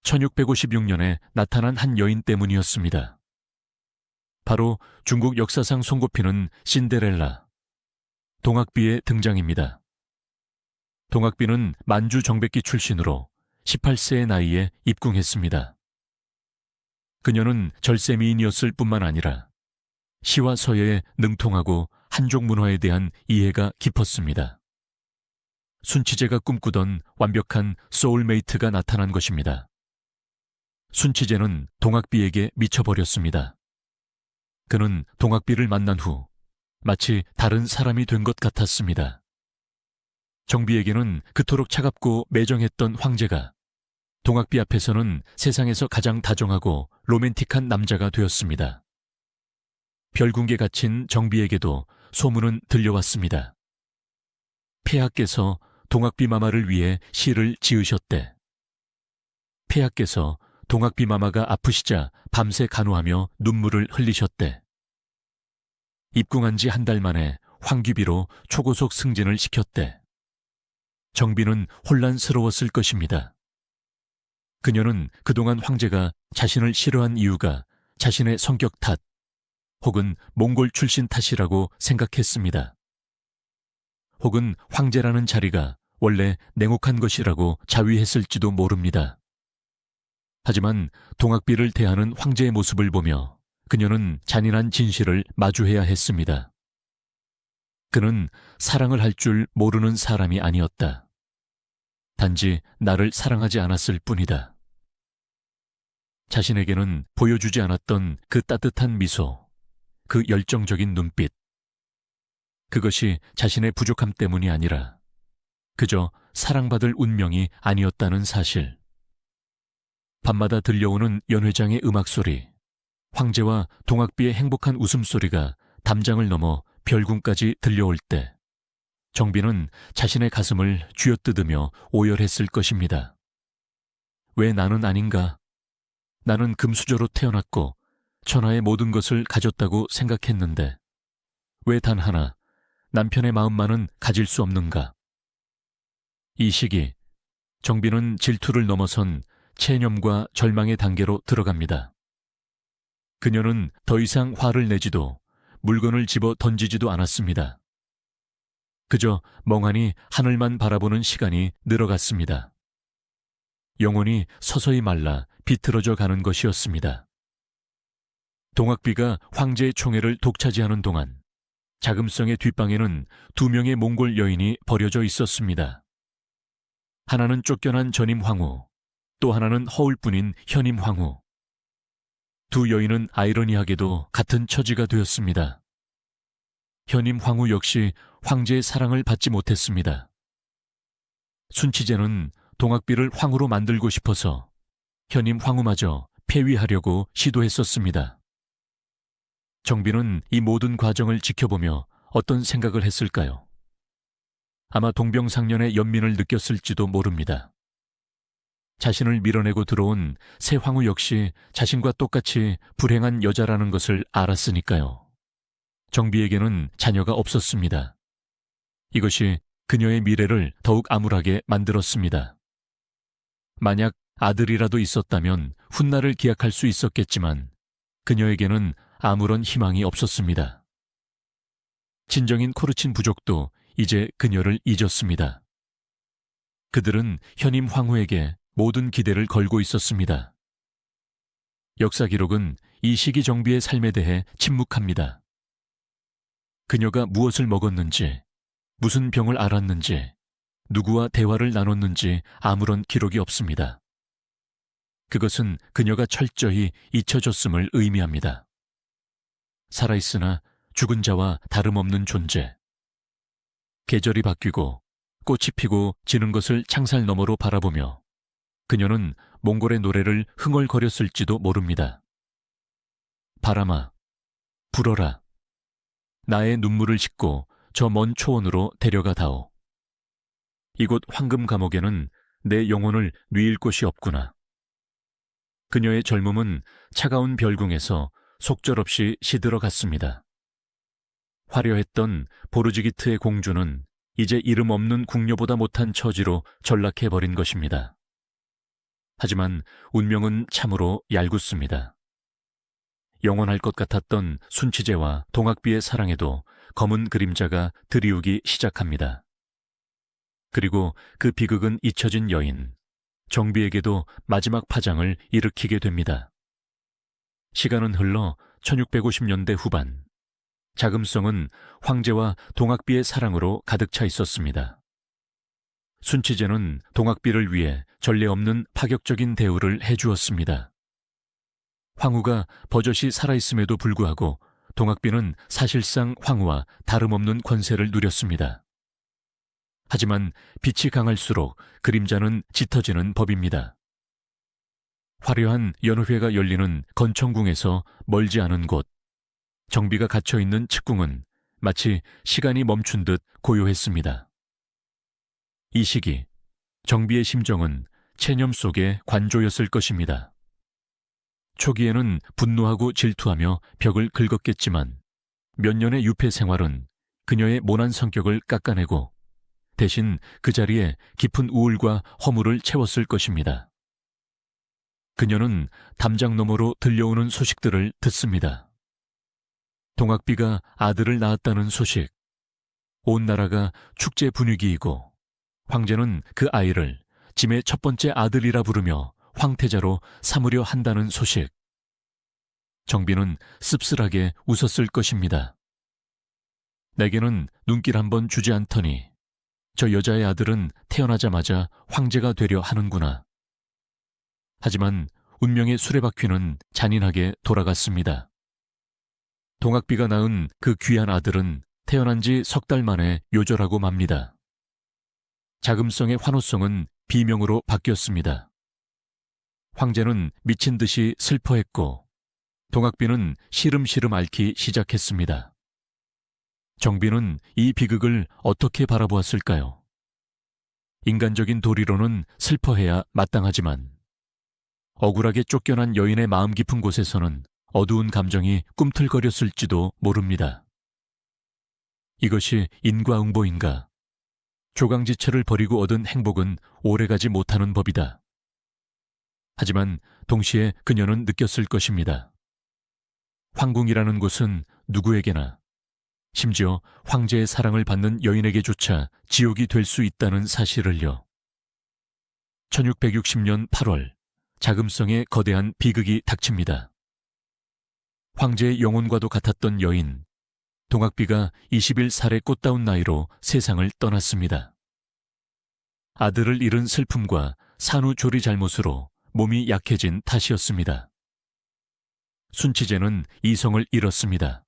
1656년에 나타난 한 여인 때문이었습니다. 바로 중국 역사상 손꼽히는 신데렐라, 동학비의 등장입니다. 동학비는 만주 정백기 출신으로 18세의 나이에 입궁했습니다. 그녀는 절세미인이었을 뿐만 아니라 시와 서예에 능통하고 한족 문화에 대한 이해가 깊었습니다. 순치제가 꿈꾸던 완벽한 소울메이트가 나타난 것입니다. 순치제는 동학비에게 미쳐버렸습니다. 그는 동학비를 만난 후 마치 다른 사람이 된 것 같았습니다. 정비에게는 그토록 차갑고 매정했던 황제가 동학비 앞에서는 세상에서 가장 다정하고 로맨틱한 남자가 되었습니다. 별궁에 갇힌 정비에게도 소문은 들려왔습니다. 폐하께서 동학비 마마를 위해 시를 지으셨대. 폐하께서 동학비 마마가 아프시자 밤새 간호하며 눈물을 흘리셨대. 입궁한 지 한 달 만에 황귀비로 초고속 승진을 시켰대. 정비는 혼란스러웠을 것입니다. 그녀는 그동안 황제가 자신을 싫어한 이유가 자신의 성격 탓 혹은 몽골 출신 탓이라고 생각했습니다. 혹은 황제라는 자리가 원래 냉혹한 것이라고 자위했을지도 모릅니다. 하지만 동학비를 대하는 황제의 모습을 보며 그녀는 잔인한 진실을 마주해야 했습니다. 그는 사랑을 할 줄 모르는 사람이 아니었다. 단지 나를 사랑하지 않았을 뿐이다. 자신에게는 보여주지 않았던 그 따뜻한 미소, 그 열정적인 눈빛. 그것이 자신의 부족함 때문이 아니라 그저 사랑받을 운명이 아니었다는 사실. 밤마다 들려오는 연회장의 음악소리, 황제와 동학비의 행복한 웃음소리가 담장을 넘어 별궁까지 들려올 때 정비는 자신의 가슴을 쥐어뜯으며 오열했을 것입니다. 왜 나는 아닌가? 나는 금수저로 태어났고 천하의 모든 것을 가졌다고 생각했는데 왜 단 하나 남편의 마음만은 가질 수 없는가? 이 시기 정비는 질투를 넘어선 체념과 절망의 단계로 들어갑니다. 그녀는 더 이상 화를 내지도 물건을 집어 던지지도 않았습니다. 그저 멍하니 하늘만 바라보는 시간이 늘어갔습니다. 영혼이 서서히 말라 비틀어져 가는 것이었습니다. 동학비가 황제의 총애를 독차지하는 동안 자금성의 뒷방에는 2명의 몽골 여인이 버려져 있었습니다. 하나는 쫓겨난 전임 황후, 또 하나는 허울뿐인 현임 황후. 두 여인은 아이러니하게도 같은 처지가 되었습니다. 현임 황후 역시 황제의 사랑을 받지 못했습니다. 순치제는 동학비를 황후로 만들고 싶어서 현임 황후마저 폐위하려고 시도했었습니다. 정비는 이 모든 과정을 지켜보며 어떤 생각을 했을까요? 아마 동병상련의 연민을 느꼈을지도 모릅니다. 자신을 밀어내고 들어온 새 황후 역시 자신과 똑같이 불행한 여자라는 것을 알았으니까요. 정비에게는 자녀가 없었습니다. 이것이 그녀의 미래를 더욱 암울하게 만들었습니다. 만약 아들이라도 있었다면 훗날을 기약할 수 있었겠지만 그녀에게는 아무런 희망이 없었습니다. 친정인 코르친 부족도 이제 그녀를 잊었습니다. 그들은 현임 황후에게 모든 기대를 걸고 있었습니다. 역사 기록은 이 시기 정비의 삶에 대해 침묵합니다. 그녀가 무엇을 먹었는지, 무슨 병을 앓았는지, 누구와 대화를 나눴는지 아무런 기록이 없습니다. 그것은 그녀가 철저히 잊혀졌음을 의미합니다. 살아있으나 죽은 자와 다름없는 존재. 계절이 바뀌고 꽃이 피고 지는 것을 창살 너머로 바라보며 그녀는 몽골의 노래를 흥얼거렸을지도 모릅니다. 바람아, 불어라. 나의 눈물을 싣고 저 먼 초원으로 데려가 다오. 이곳 황금 감옥에는 내 영혼을 뉘일 곳이 없구나. 그녀의 젊음은 차가운 별궁에서 속절없이 시들어갔습니다. 화려했던 보르지기트의 공주는 이제 이름 없는 궁녀보다 못한 처지로 전락해버린 것입니다. 하지만 운명은 참으로 얄궂습니다. 영원할 것 같았던 순치제와 동학비의 사랑에도 검은 그림자가 드리우기 시작합니다. 그리고 그 비극은 잊혀진 여인, 정비에게도 마지막 파장을 일으키게 됩니다. 시간은 흘러 1650년대 후반, 자금성은 황제와 동학비의 사랑으로 가득 차 있었습니다. 순치제는 동학비를 위해 전례 없는 파격적인 대우를 해주었습니다. 황후가 버젓이 살아있음에도 불구하고 동학비는 사실상 황후와 다름없는 권세를 누렸습니다. 하지만 빛이 강할수록 그림자는 짙어지는 법입니다. 화려한 연회가 열리는 건청궁에서 멀지 않은 곳, 정비가 갇혀있는 측궁은 마치 시간이 멈춘 듯 고요했습니다. 이 시기, 정비의 심정은 체념 속의 관조였을 것입니다. 초기에는 분노하고 질투하며 벽을 긁었겠지만 몇 년의 유폐 생활은 그녀의 모난 성격을 깎아내고 대신 그 자리에 깊은 우울과 허물을 채웠을 것입니다. 그녀는 담장 너머로 들려오는 소식들을 듣습니다. 동학비가 아들을 낳았다는 소식, 온 나라가 축제 분위기이고 황제는 그 아이를 짐의 첫 번째 아들이라 부르며 황태자로 삼으려 한다는 소식. 정비는 씁쓸하게 웃었을 것입니다. 내게는 눈길 한번 주지 않더니 저 여자의 아들은 태어나자마자 황제가 되려 하는구나. 하지만 운명의 수레바퀴는 잔인하게 돌아갔습니다. 동학비가 낳은 그 귀한 아들은 태어난 지 석 달 만에 요절하고 맙니다. 자금성의 환호성은 비명으로 바뀌었습니다. 황제는 미친 듯이 슬퍼했고 동학비는 시름시름 앓기 시작했습니다. 정비는 이 비극을 어떻게 바라보았을까요? 인간적인 도리로는 슬퍼해야 마땅하지만 억울하게 쫓겨난 여인의 마음 깊은 곳에서는 어두운 감정이 꿈틀거렸을지도 모릅니다. 이것이 인과응보인가? 조강지처를 버리고 얻은 행복은 오래가지 못하는 법이다. 하지만 동시에 그녀는 느꼈을 것입니다. 황궁이라는 곳은 누구에게나, 심지어 황제의 사랑을 받는 여인에게조차 지옥이 될 수 있다는 사실을요. 1660년 8월, 자금성의 거대한 비극이 닥칩니다. 황제의 영혼과도 같았던 여인, 동학비가 21살의 꽃다운 나이로 세상을 떠났습니다. 아들을 잃은 슬픔과 산후조리 잘못으로 몸이 약해진 탓이었습니다. 순치제는 이성을 잃었습니다.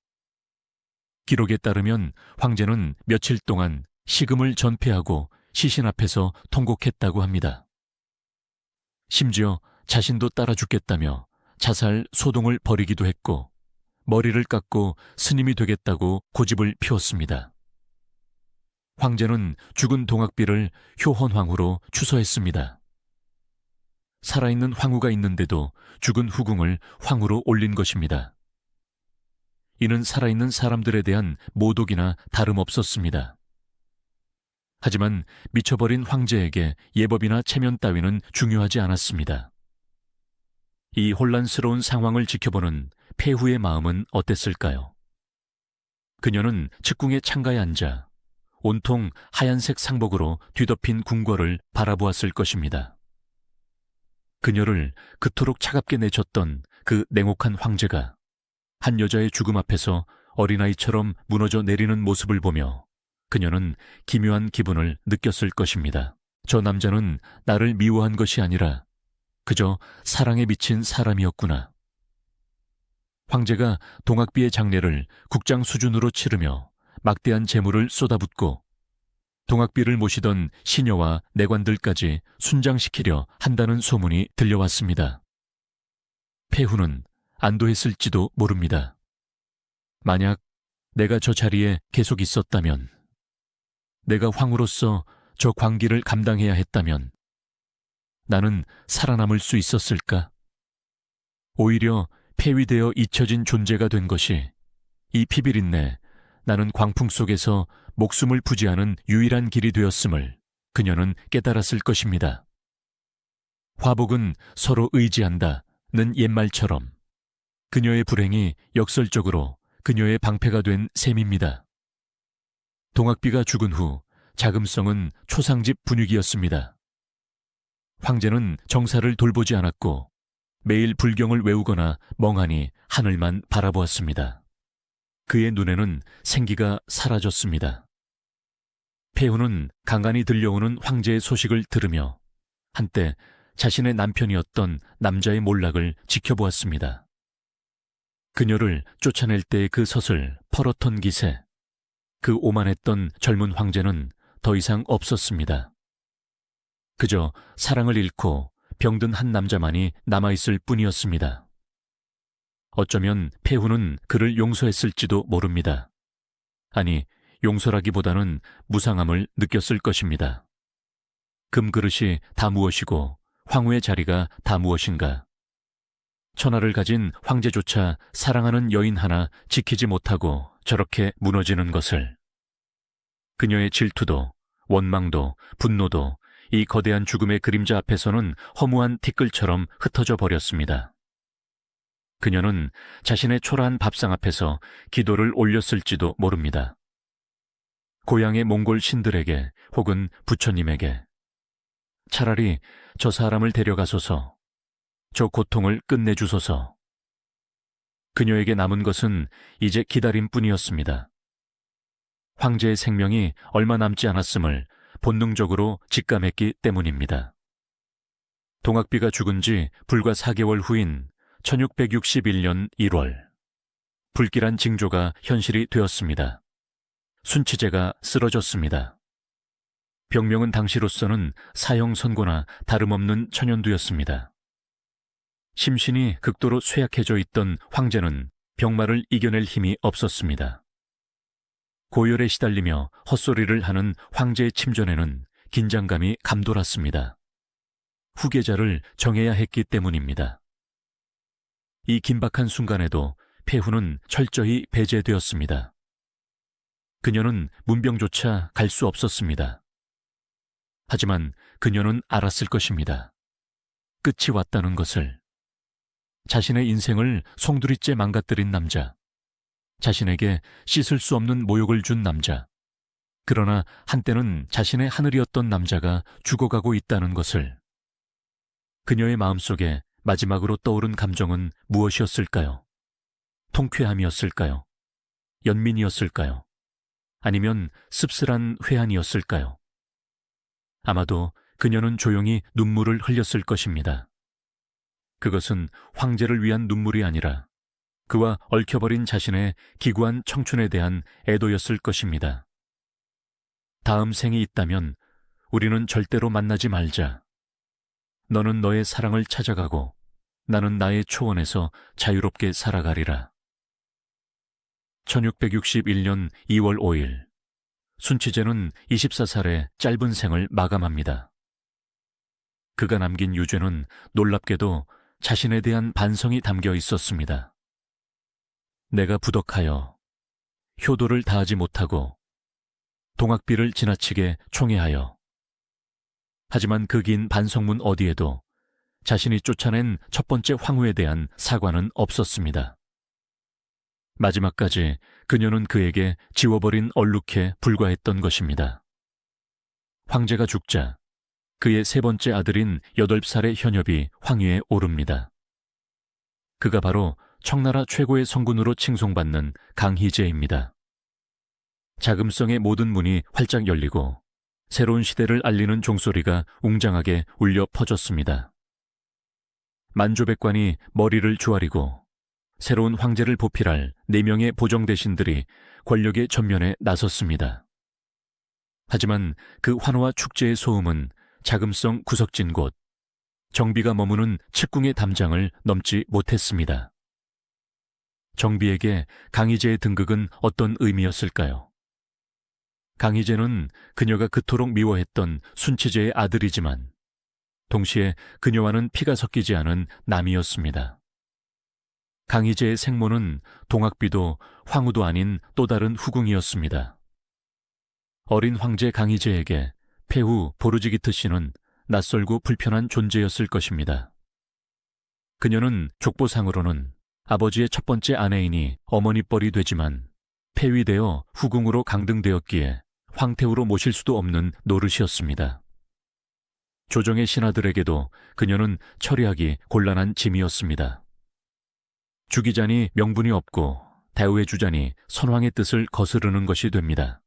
기록에 따르면 황제는 며칠 동안 식음을 전폐하고 시신 앞에서 통곡했다고 합니다. 심지어 자신도 따라 죽겠다며 자살 소동을 벌이기도 했고 머리를 깎고 스님이 되겠다고 고집을 피웠습니다. 황제는 죽은 동학비를 효헌황후로 추서했습니다. 살아있는 황후가 있는데도 죽은 후궁을 황후로 올린 것입니다. 이는 살아있는 사람들에 대한 모독이나 다름없었습니다. 하지만 미쳐버린 황제에게 예법이나 체면 따위는 중요하지 않았습니다. 이 혼란스러운 상황을 지켜보는 폐후의 마음은 어땠을까요? 그녀는 측궁의 창가에 앉아 온통 하얀색 상복으로 뒤덮인 궁궐을 바라보았을 것입니다. 그녀를 그토록 차갑게 내쳤던 그 냉혹한 황제가 한 여자의 죽음 앞에서 어린아이처럼 무너져 내리는 모습을 보며 그녀는 기묘한 기분을 느꼈을 것입니다. 저 남자는 나를 미워한 것이 아니라 그저 사랑에 미친 사람이었구나. 황제가 동학비의 장례를 국장 수준으로 치르며 막대한 재물을 쏟아붓고 동학비를 모시던 시녀와 내관들까지 순장시키려 한다는 소문이 들려왔습니다. 폐후는 안도했을지도 모릅니다. 만약 내가 저 자리에 계속 있었다면, 내가 황후로서 저 광기를 감당해야 했다면 나는 살아남을 수 있었을까? 오히려 폐위되어 잊혀진 존재가 된 것이 이 피비린내, 나는 광풍 속에서 목숨을 부지하는 유일한 길이 되었음을 그녀는 깨달았을 것입니다. 화복은 서로 의지한다는 옛말처럼 그녀의 불행이 역설적으로 그녀의 방패가 된 셈입니다. 동학비가 죽은 후 자금성은 초상집 분위기였습니다. 황제는 정사를 돌보지 않았고 매일 불경을 외우거나 멍하니 하늘만 바라보았습니다. 그의 눈에는 생기가 사라졌습니다. 폐후는 간간히 들려오는 황제의 소식을 들으며 한때 자신의 남편이었던 남자의 몰락을 지켜보았습니다. 그녀를 쫓아낼 때의 그 섯을 펄었던 기세, 그 오만했던 젊은 황제는 더 이상 없었습니다. 그저 사랑을 잃고 병든 한 남자만이 남아있을 뿐이었습니다. 어쩌면 폐후는 그를 용서했을지도 모릅니다. 아니, 용서라기보다는 무상함을 느꼈을 것입니다. 금그릇이 다 무엇이고 황후의 자리가 다 무엇인가. 천하를 가진 황제조차 사랑하는 여인 하나 지키지 못하고 저렇게 무너지는 것을. 그녀의 질투도 원망도 분노도 이 거대한 죽음의 그림자 앞에서는 허무한 티끌처럼 흩어져 버렸습니다. 그녀는 자신의 초라한 밥상 앞에서 기도를 올렸을지도 모릅니다. 고향의 몽골 신들에게 혹은 부처님에게 차라리 저 사람을 데려가소서, 저 고통을 끝내주소서. 그녀에게 남은 것은 이제 기다림뿐이었습니다. 황제의 생명이 얼마 남지 않았음을 본능적으로 직감했기 때문입니다. 동학비가 죽은 지 불과 4개월 후인 1661년 1월, 불길한 징조가 현실이 되었습니다. 순치제가 쓰러졌습니다. 병명은 당시로서는 사형 선고나 다름없는 천연두였습니다. 심신이 극도로 쇠약해져 있던 황제는 병마를 이겨낼 힘이 없었습니다. 고열에 시달리며 헛소리를 하는 황제의 침전에는 긴장감이 감돌았습니다. 후계자를 정해야 했기 때문입니다. 이 긴박한 순간에도 폐후는 철저히 배제되었습니다. 그녀는 문병조차 갈 수 없었습니다. 하지만 그녀는 알았을 것입니다. 끝이 왔다는 것을. 자신의 인생을 송두리째 망가뜨린 남자, 자신에게 씻을 수 없는 모욕을 준 남자, 그러나 한때는 자신의 하늘이었던 남자가 죽어가고 있다는 것을. 그녀의 마음속에 마지막으로 떠오른 감정은 무엇이었을까요? 통쾌함이었을까요? 연민이었을까요? 아니면 씁쓸한 회한이었을까요? 아마도 그녀는 조용히 눈물을 흘렸을 것입니다. 그것은 황제를 위한 눈물이 아니라 그와 얽혀버린 자신의 기구한 청춘에 대한 애도였을 것입니다. 다음 생이 있다면 우리는 절대로 만나지 말자. 너는 너의 사랑을 찾아가고 나는 나의 초원에서 자유롭게 살아가리라. 1661년 2월 5일, 순치제는 24살의 짧은 생을 마감합니다. 그가 남긴 유죄는 놀랍게도 자신에 대한 반성이 담겨 있었습니다. 내가 부덕하여 효도를 다하지 못하고 동학비를 지나치게 총애하여. 하지만 그 긴 반성문 어디에도 자신이 쫓아낸 첫 번째 황후에 대한 사과는 없었습니다. 마지막까지 그녀는 그에게 지워버린 얼룩에 불과했던 것입니다. 황제가 죽자 그의 세 번째 아들인 8살의 현엽이 황위에 오릅니다. 그가 바로 청나라 최고의 성군으로 칭송받는 강희제입니다. 자금성의 모든 문이 활짝 열리고 새로운 시대를 알리는 종소리가 웅장하게 울려 퍼졌습니다. 만조백관이 머리를 조아리고 새로운 황제를 보필할 4명의 보정대신들이 권력의 전면에 나섰습니다. 하지만 그 환호와 축제의 소음은 자금성 구석진 곳, 정비가 머무는 측궁의 담장을 넘지 못했습니다. 정비에게 강희제의 등극은 어떤 의미였을까요? 강희제는 그녀가 그토록 미워했던 순치제의 아들이지만 동시에 그녀와는 피가 섞이지 않은 남이었습니다. 강희제의 생모는 동학비도 황후도 아닌 또 다른 후궁이었습니다. 어린 황제 강희제에게 폐후 보르지기트 씨는 낯설고 불편한 존재였을 것입니다. 그녀는 족보상으로는 아버지의 첫 번째 아내이니 어머니뻘이 되지만 폐위되어 후궁으로 강등되었기에 황태후로 모실 수도 없는 노릇이었습니다. 조정의 신하들에게도 그녀는 처리하기 곤란한 짐이었습니다. 주기자니 명분이 없고 대우해 주자니 선왕의 뜻을 거스르는 것이 됩니다.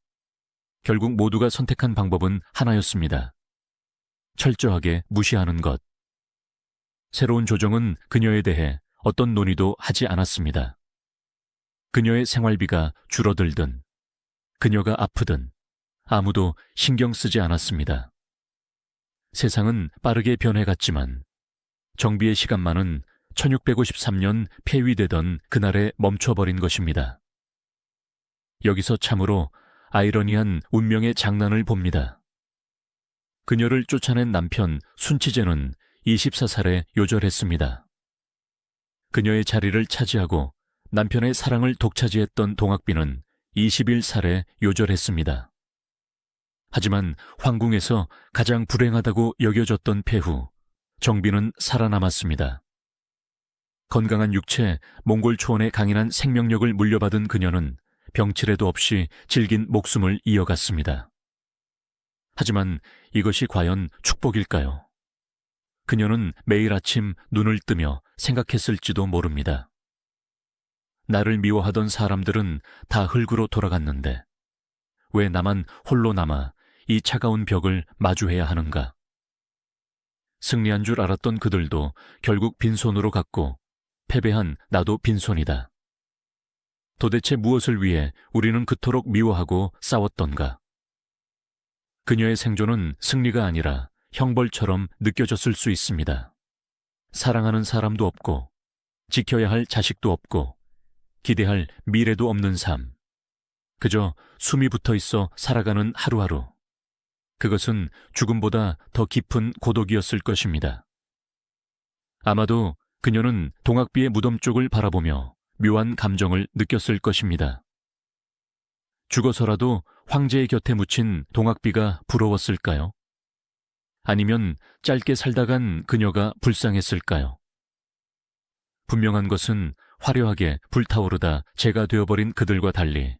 결국 모두가 선택한 방법은 하나였습니다. 철저하게 무시하는 것. 새로운 조정은 그녀에 대해 어떤 논의도 하지 않았습니다. 그녀의 생활비가 줄어들든 그녀가 아프든 아무도 신경 쓰지 않았습니다. 세상은 빠르게 변해갔지만 정비의 시간만은 1653년 폐위되던 그날에 멈춰버린 것입니다. 여기서 참으로 아이러니한 운명의 장난을 봅니다. 그녀를 쫓아낸 남편 순치제는 24살에 요절했습니다. 그녀의 자리를 차지하고 남편의 사랑을 독차지했던 동학비는 21살에 요절했습니다. 하지만 황궁에서 가장 불행하다고 여겨졌던 폐후, 정비는 살아남았습니다. 건강한 육체, 몽골 초원의 강인한 생명력을 물려받은 그녀는 병치레도 없이 질긴 목숨을 이어갔습니다. 하지만 이것이 과연 축복일까요? 그녀는 매일 아침 눈을 뜨며 생각했을지도 모릅니다. 나를 미워하던 사람들은 다 흙으로 돌아갔는데 왜 나만 홀로 남아 이 차가운 벽을 마주해야 하는가? 승리한 줄 알았던 그들도 결국 빈손으로 갔고 패배한 나도 빈손이다. 도대체 무엇을 위해 우리는 그토록 미워하고 싸웠던가? 그녀의 생존은 승리가 아니라 형벌처럼 느껴졌을 수 있습니다. 사랑하는 사람도 없고 지켜야 할 자식도 없고 기대할 미래도 없는 삶. 그저 숨이 붙어 있어 살아가는 하루하루. 그것은 죽음보다 더 깊은 고독이었을 것입니다. 아마도 그녀는 동학비의 무덤 쪽을 바라보며 묘한 감정을 느꼈을 것입니다. 죽어서라도 황제의 곁에 묻힌 동학비가 부러웠을까요? 아니면 짧게 살다 간 그녀가 불쌍했을까요? 분명한 것은 화려하게 불타오르다 재가 되어버린 그들과 달리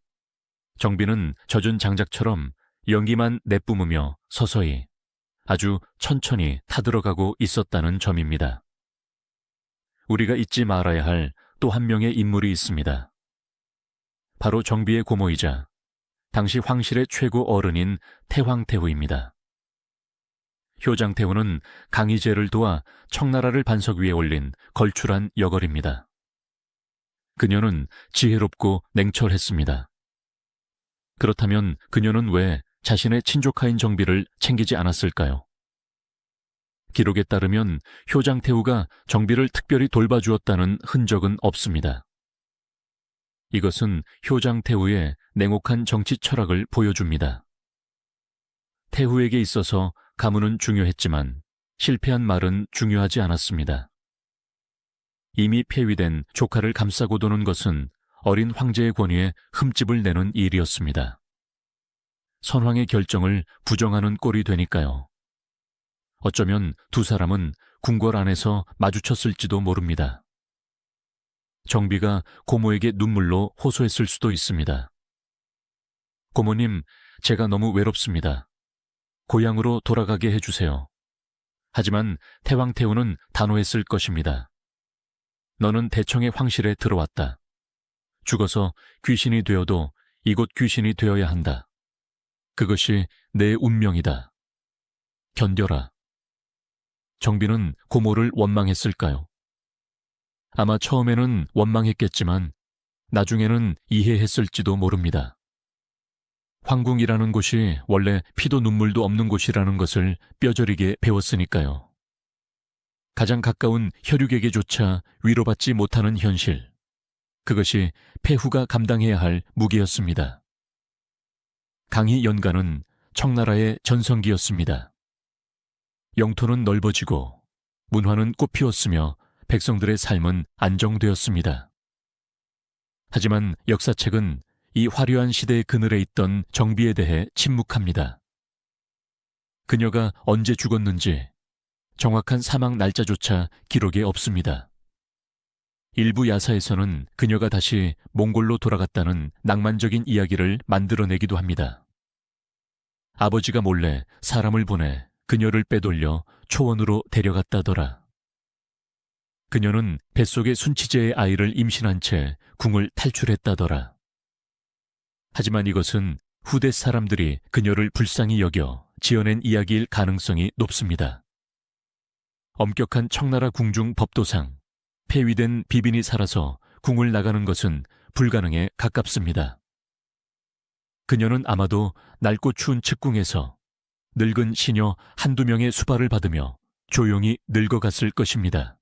정비는 젖은 장작처럼 연기만 내뿜으며 서서히 아주 천천히 타들어가고 있었다는 점입니다. 우리가 잊지 말아야 할 또 한 명의 인물이 있습니다. 바로 정비의 고모이자 당시 황실의 최고 어른인 태황태후입니다. 효장태후는 강희제를 도와 청나라를 반석 위에 올린 걸출한 여걸입니다. 그녀는 지혜롭고 냉철했습니다. 그렇다면 그녀는 왜 자신의 친족하인 정비를 챙기지 않았을까요? 기록에 따르면 효장태후가 정비를 특별히 돌봐주었다는 흔적은 없습니다. 이것은 효장태후의 냉혹한 정치 철학을 보여줍니다. 태후에게 있어서 가문은 중요했지만 실패한 말은 중요하지 않았습니다. 이미 폐위된 조카를 감싸고 도는 것은 어린 황제의 권위에 흠집을 내는 일이었습니다. 선왕의 결정을 부정하는 꼴이 되니까요. 어쩌면 두 사람은 궁궐 안에서 마주쳤을지도 모릅니다. 정비가 고모에게 눈물로 호소했을 수도 있습니다. 고모님, 제가 너무 외롭습니다. 고향으로 돌아가게 해주세요. 하지만 태왕태후는 단호했을 것입니다. 너는 대청의 황실에 들어왔다. 죽어서 귀신이 되어도 이곳 귀신이 되어야 한다. 그것이 내 운명이다. 견뎌라. 정비는 고모를 원망했을까요? 아마 처음에는 원망했겠지만 나중에는 이해했을지도 모릅니다. 황궁이라는 곳이 원래 피도 눈물도 없는 곳이라는 것을 뼈저리게 배웠으니까요. 가장 가까운 혈육에게조차 위로받지 못하는 현실. 그것이 폐후가 감당해야 할 무게였습니다. 강희 연가는 청나라의 전성기였습니다. 영토는 넓어지고 문화는 꽃피웠으며 백성들의 삶은 안정되었습니다. 하지만 역사책은 이 화려한 시대의 그늘에 있던 정비에 대해 침묵합니다. 그녀가 언제 죽었는지 정확한 사망 날짜조차 기록에 없습니다. 일부 야사에서는 그녀가 다시 몽골로 돌아갔다는 낭만적인 이야기를 만들어내기도 합니다. 아버지가 몰래 사람을 보내 그녀를 빼돌려 초원으로 데려갔다더라. 그녀는 뱃속의 순치제의 아이를 임신한 채 궁을 탈출했다더라. 하지만 이것은 후대 사람들이 그녀를 불쌍히 여겨 지어낸 이야기일 가능성이 높습니다. 엄격한 청나라 궁중 법도상 폐위된 비빈이 살아서 궁을 나가는 것은 불가능에 가깝습니다. 그녀는 아마도 낡고 추운 측궁에서 늙은 시녀 한두 명의 수발을 받으며 조용히 늙어갔을 것입니다.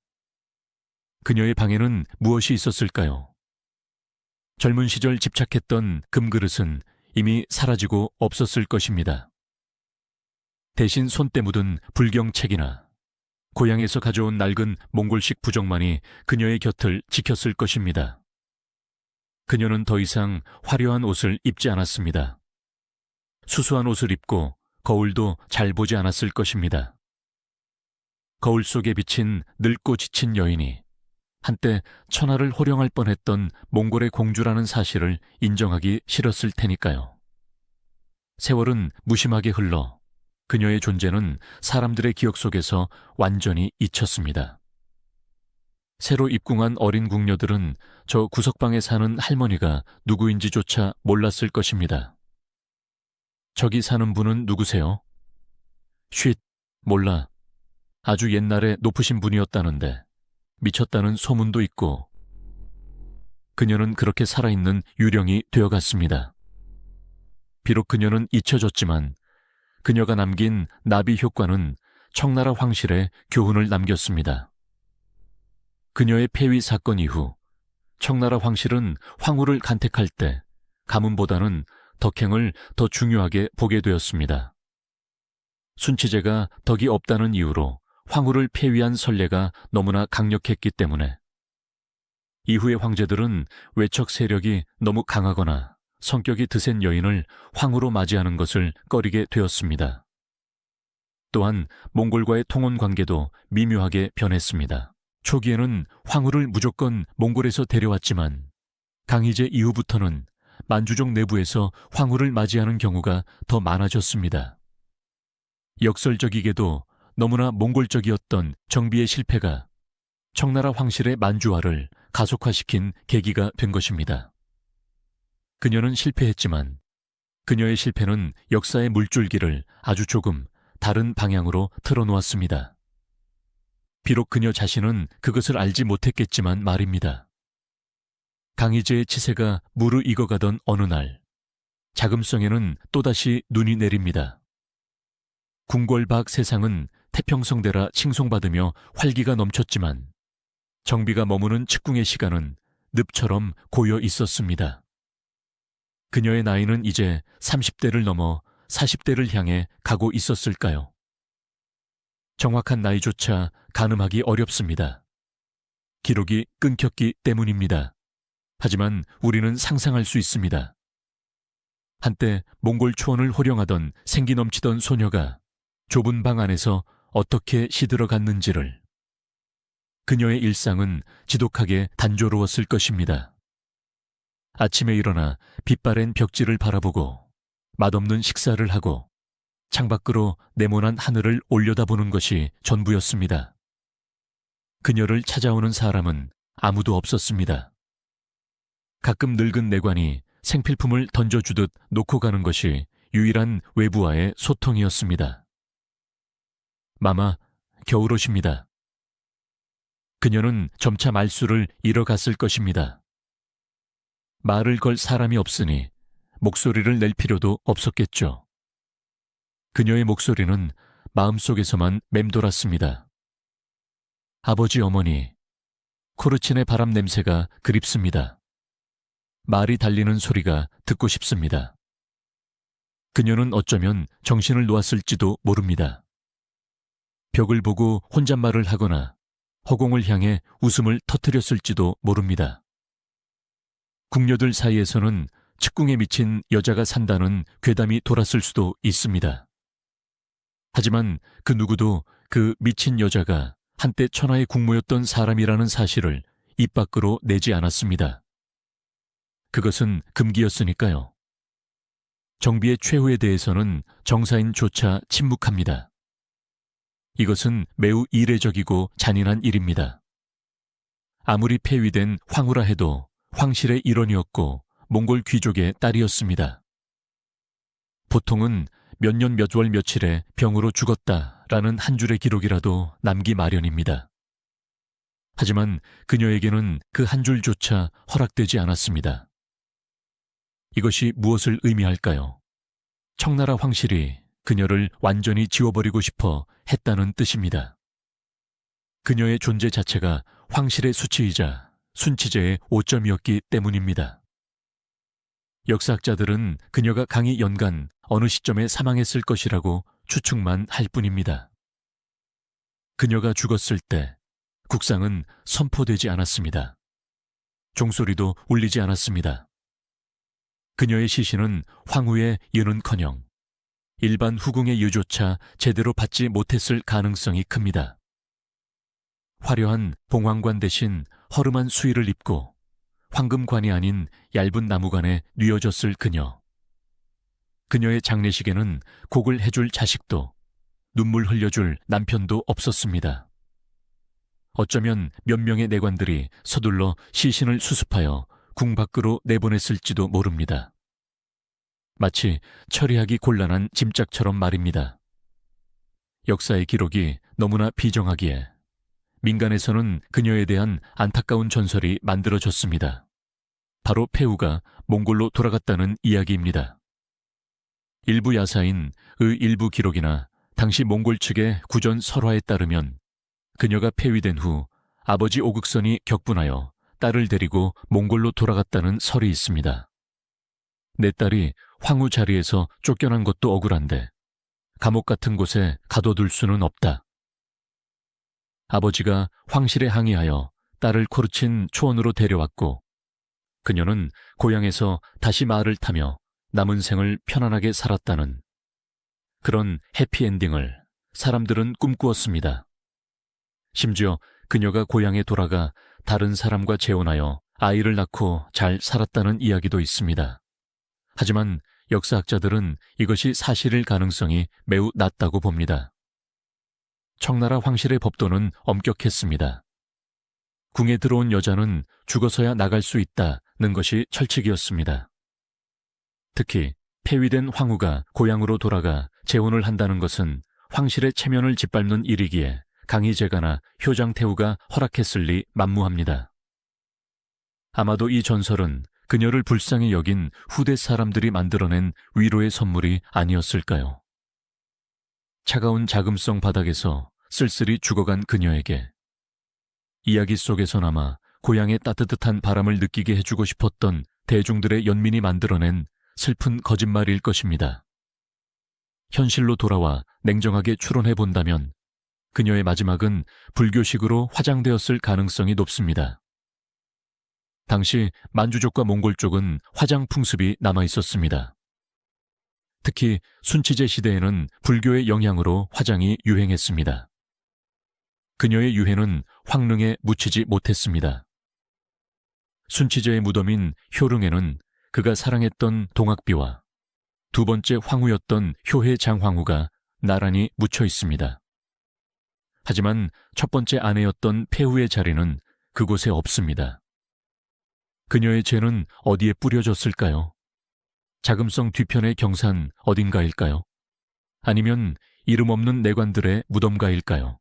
그녀의 방에는 무엇이 있었을까요? 젊은 시절 집착했던 금그릇은 이미 사라지고 없었을 것입니다. 대신 손때 묻은 불경책이나 고향에서 가져온 낡은 몽골식 부적만이 그녀의 곁을 지켰을 것입니다. 그녀는 더 이상 화려한 옷을 입지 않았습니다. 수수한 옷을 입고 거울도 잘 보지 않았을 것입니다. 거울 속에 비친 늙고 지친 여인이 한때 천하를 호령할 뻔했던 몽골의 공주라는 사실을 인정하기 싫었을 테니까요. 세월은 무심하게 흘러 그녀의 존재는 사람들의 기억 속에서 완전히 잊혔습니다. 새로 입궁한 어린 궁녀들은 저 구석방에 사는 할머니가 누구인지조차 몰랐을 것입니다. 저기 사는 분은 누구세요? 쉿, 몰라. 아주 옛날에 높으신 분이었다는데 미쳤다는 소문도 있고. 그녀는 그렇게 살아있는 유령이 되어갔습니다. 비록 그녀는 잊혀졌지만 그녀가 남긴 나비 효과는 청나라 황실에 교훈을 남겼습니다. 그녀의 폐위 사건 이후 청나라 황실은 황후를 간택할 때 가문보다는 덕행을 더 중요하게 보게 되었습니다. 순치제가 덕이 없다는 이유로 황후를 폐위한 선례가 너무나 강력했기 때문에 이후의 황제들은 외척 세력이 너무 강하거나 성격이 드센 여인을 황후로 맞이하는 것을 꺼리게 되었습니다. 또한 몽골과의 통혼 관계도 미묘하게 변했습니다. 초기에는 황후를 무조건 몽골에서 데려왔지만 강희제 이후부터는 만주족 내부에서 황후를 맞이하는 경우가 더 많아졌습니다. 역설적이게도 너무나 몽골적이었던 정비의 실패가 청나라 황실의 만주화를 가속화시킨 계기가 된 것입니다. 그녀는 실패했지만 그녀의 실패는 역사의 물줄기를 아주 조금 다른 방향으로 틀어놓았습니다. 비록 그녀 자신은 그것을 알지 못했겠지만 말입니다. 강희제의 치세가 무르익어가던 어느 날 자금성에는 또다시 눈이 내립니다. 궁궐 밖 세상은 태평성대라 칭송받으며 활기가 넘쳤지만 정비가 머무는 측궁의 시간은 늪처럼 고여 있었습니다. 그녀의 나이는 이제 30대를 넘어 40대를 향해 가고 있었을까요? 정확한 나이조차 가늠하기 어렵습니다. 기록이 끊겼기 때문입니다. 하지만 우리는 상상할 수 있습니다. 한때 몽골 초원을 호령하던 생기 넘치던 소녀가 좁은 방 안에서 어떻게 시들어갔는지를. 그녀의 일상은 지독하게 단조로웠을 것입니다. 아침에 일어나 빛바랜 벽지를 바라보고 맛없는 식사를 하고 창밖으로 네모난 하늘을 올려다보는 것이 전부였습니다. 그녀를 찾아오는 사람은 아무도 없었습니다. 가끔 늙은 내관이 생필품을 던져주듯 놓고 가는 것이 유일한 외부와의 소통이었습니다. 마마, 겨울 오십니다. 그녀는 점차 말수를 잃어갔을 것입니다. 말을 걸 사람이 없으니 목소리를 낼 필요도 없었겠죠. 그녀의 목소리는 마음속에서만 맴돌았습니다. 아버지, 어머니, 코르친의 바람 냄새가 그립습니다. 말이 달리는 소리가 듣고 싶습니다. 그녀는 어쩌면 정신을 놓았을지도 모릅니다. 벽을 보고 혼잣말을 하거나 허공을 향해 웃음을 터뜨렸을지도 모릅니다. 궁녀들 사이에서는 측궁에 미친 여자가 산다는 괴담이 돌았을 수도 있습니다. 하지만 그 누구도 그 미친 여자가 한때 천하의 국모였던 사람이라는 사실을 입 밖으로 내지 않았습니다. 그것은 금기였으니까요. 정비의 최후에 대해서는 정사인조차 침묵합니다. 이것은 매우 이례적이고 잔인한 일입니다. 아무리 폐위된 황후라 해도 황실의 일원이었고 몽골 귀족의 딸이었습니다. 보통은 몇 년 몇 월 며칠에 병으로 죽었다라는 한 줄의 기록이라도 남기 마련입니다. 하지만 그녀에게는 그 한 줄조차 허락되지 않았습니다. 이것이 무엇을 의미할까요? 청나라 황실이 그녀를 완전히 지워버리고 싶어 했다는 뜻입니다. 그녀의 존재 자체가 황실의 수치이자 순치제의 오점이었기 때문입니다. 역사학자들은 그녀가 강이 연간 어느 시점에 사망했을 것이라고 추측만 할 뿐입니다. 그녀가 죽었을 때 국상은 선포되지 않았습니다. 종소리도 울리지 않았습니다. 그녀의 시신은 황후의 예는커녕 일반 후궁의 예조차 제대로 받지 못했을 가능성이 큽니다. 화려한 봉황관 대신 허름한 수의를 입고 황금관이 아닌 얇은 나무관에 뉘어졌을 그녀. 그녀의 장례식에는 곡을 해줄 자식도 눈물 흘려줄 남편도 없었습니다. 어쩌면 몇 명의 내관들이 서둘러 시신을 수습하여 궁 밖으로 내보냈을지도 모릅니다. 마치 처리하기 곤란한 짐짝처럼 말입니다. 역사의 기록이 너무나 비정하기에 민간에서는 그녀에 대한 안타까운 전설이 만들어졌습니다. 바로 폐후가 몽골로 돌아갔다는 이야기입니다. 일부 야사인 의 일부 기록이나 당시 몽골 측의 구전 설화에 따르면 그녀가 폐위된 후 아버지 오극선이 격분하여 딸을 데리고 몽골로 돌아갔다는 설이 있습니다. 내 딸이 황후 자리에서 쫓겨난 것도 억울한데 감옥 같은 곳에 가둬둘 수는 없다. 아버지가 황실에 항의하여 딸을 코르친 초원으로 데려왔고 그녀는 고향에서 다시 말을 타며 남은 생을 편안하게 살았다는 그런 해피엔딩을 사람들은 꿈꾸었습니다. 심지어 그녀가 고향에 돌아가 다른 사람과 재혼하여 아이를 낳고 잘 살았다는 이야기도 있습니다. 하지만 역사학자들은 이것이 사실일 가능성이 매우 낮다고 봅니다. 청나라 황실의 법도는 엄격했습니다. 궁에 들어온 여자는 죽어서야 나갈 수 있다는 것이 철칙이었습니다. 특히 폐위된 황후가 고향으로 돌아가 재혼을 한다는 것은 황실의 체면을 짓밟는 일이기에 강희제가나 효장태후가 허락했을 리 만무합니다. 아마도 이 전설은 그녀를 불쌍히 여긴 후대 사람들이 만들어낸 위로의 선물이 아니었을까요? 차가운 자금성 바닥에서 쓸쓸히 죽어간 그녀에게 이야기 속에서나마 고향의 따뜻한 바람을 느끼게 해주고 싶었던 대중들의 연민이 만들어낸 슬픈 거짓말일 것입니다. 현실로 돌아와 냉정하게 추론해 본다면 그녀의 마지막은 불교식으로 화장되었을 가능성이 높습니다. 당시 만주족과 몽골족은 화장 풍습이 남아 있었습니다. 특히 순치제 시대에는 불교의 영향으로 화장이 유행했습니다. 그녀의 유해는 황릉에 묻히지 못했습니다. 순치제의 무덤인 효릉에는 그가 사랑했던 동학비와 두 번째 황후였던 효해 장황후가 나란히 묻혀 있습니다. 하지만 첫 번째 아내였던 폐후의 자리는 그곳에 없습니다. 그녀의 죄는 어디에 뿌려졌을까요? 자금성 뒤편의 경산 어딘가일까요? 아니면 이름 없는 내관들의 무덤가일까요?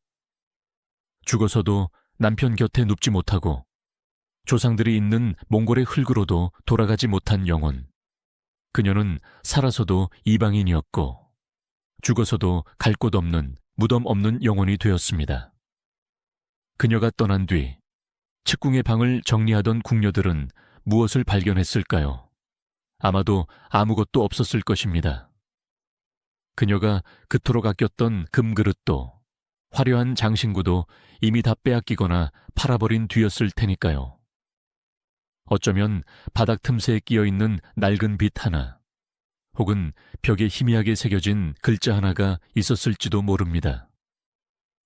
죽어서도 남편 곁에 눕지 못하고 조상들이 있는 몽골의 흙으로도 돌아가지 못한 영혼. 그녀는 살아서도 이방인이었고 죽어서도 갈 곳 없는 무덤 없는 영혼이 되었습니다. 그녀가 떠난 뒤 측궁의 방을 정리하던 궁녀들은 무엇을 발견했을까요? 아마도 아무것도 없었을 것입니다. 그녀가 그토록 아꼈던 금그릇도 화려한 장신구도 이미 다 빼앗기거나 팔아버린 뒤였을 테니까요. 어쩌면 바닥 틈새에 끼어있는 낡은 빛 하나, 혹은 벽에 희미하게 새겨진 글자 하나가 있었을지도 모릅니다.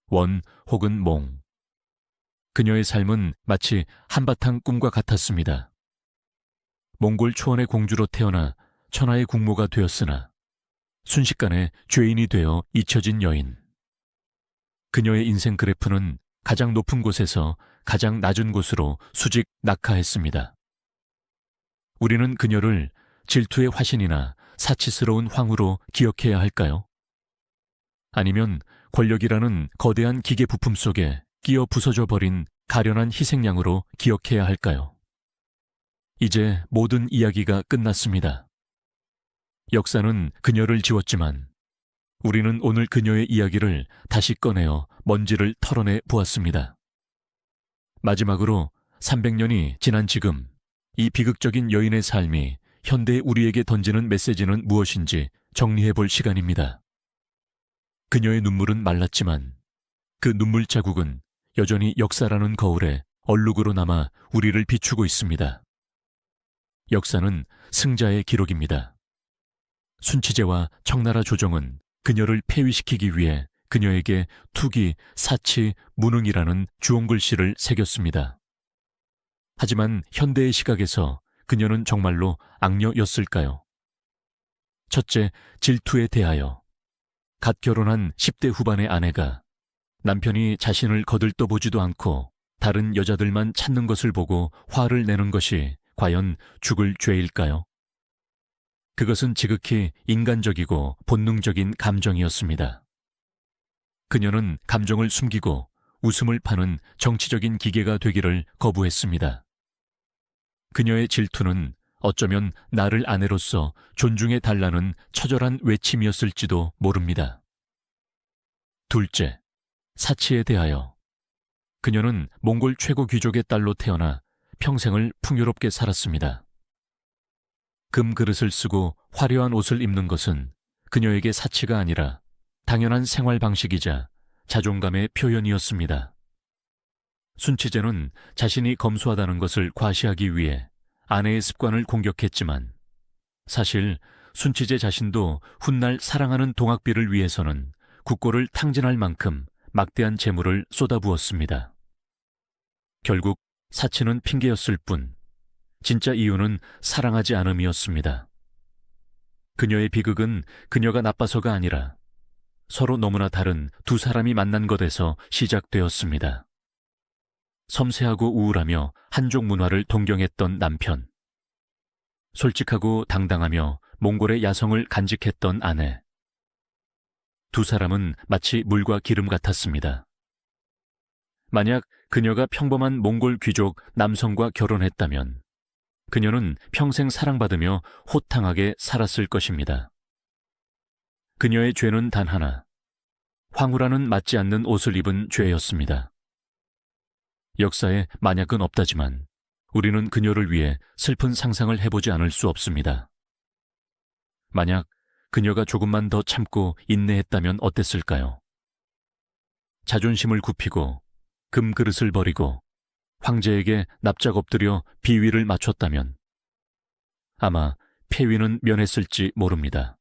원 혹은 몽. 그녀의 삶은 마치 한바탕 꿈과 같았습니다. 몽골 초원의 공주로 태어나 천하의 국모가 되었으나 순식간에 죄인이 되어 잊혀진 여인. 그녀의 인생 그래프는 가장 높은 곳에서 가장 낮은 곳으로 수직 낙하했습니다. 우리는 그녀를 질투의 화신이나 사치스러운 황후로 기억해야 할까요? 아니면 권력이라는 거대한 기계 부품 속에 끼어 부서져 버린 가련한 희생양으로 기억해야 할까요? 이제 모든 이야기가 끝났습니다. 역사는 그녀를 지웠지만 우리는 오늘 그녀의 이야기를 다시 꺼내어 먼지를 털어내 보았습니다. 마지막으로 300년이 지난 지금 이 비극적인 여인의 삶이 현대 우리에게 던지는 메시지는 무엇인지 정리해 볼 시간입니다. 그녀의 눈물은 말랐지만 그 눈물 자국은 여전히 역사라는 거울에 얼룩으로 남아 우리를 비추고 있습니다. 역사는 승자의 기록입니다. 순치제와 청나라 조정은 그녀를 폐위시키기 위해 그녀에게 투기, 사치, 무능이라는 주홍글씨를 새겼습니다. 하지만 현대의 시각에서 그녀는 정말로 악녀였을까요? 첫째, 질투에 대하여. 갓 결혼한 10대 후반의 아내가 남편이 자신을 거들떠보지도 않고 다른 여자들만 찾는 것을 보고 화를 내는 것이 과연 죽을 죄일까요? 그것은 지극히 인간적이고 본능적인 감정이었습니다. 그녀는 감정을 숨기고 웃음을 파는 정치적인 기계가 되기를 거부했습니다. 그녀의 질투는 어쩌면 나를 아내로서 존중해 달라는 처절한 외침이었을지도 모릅니다. 둘째, 사치에 대하여. 그녀는 몽골 최고 귀족의 딸로 태어나 평생을 풍요롭게 살았습니다. 금그릇을 쓰고 화려한 옷을 입는 것은 그녀에게 사치가 아니라 당연한 생활 방식이자 자존감의 표현이었습니다. 순치제는 자신이 검소하다는 것을 과시하기 위해 아내의 습관을 공격했지만 사실 순치제 자신도 훗날 사랑하는 동학비를 위해서는 국고를 탕진할 만큼 막대한 재물을 쏟아부었습니다. 결국 사치는 핑계였을 뿐 진짜 이유는 사랑하지 않음이었습니다. 그녀의 비극은 그녀가 나빠서가 아니라 서로 너무나 다른 두 사람이 만난 것에서 시작되었습니다. 섬세하고 우울하며 한족 문화를 동경했던 남편, 솔직하고 당당하며 몽골의 야성을 간직했던 아내. 두 사람은 마치 물과 기름 같았습니다. 만약 그녀가 평범한 몽골 귀족 남성과 결혼했다면 그녀는 평생 사랑받으며 호탕하게 살았을 것입니다. 그녀의 죄는 단 하나, 황후라는 맞지 않는 옷을 입은 죄였습니다. 역사에 만약은 없다지만 우리는 그녀를 위해 슬픈 상상을 해보지 않을 수 없습니다. 만약 그녀가 조금만 더 참고 인내했다면 어땠을까요? 자존심을 굽히고 금그릇을 버리고 황제에게 납작 엎드려 비위를 맞췄다면 아마 폐위는 면했을지 모릅니다.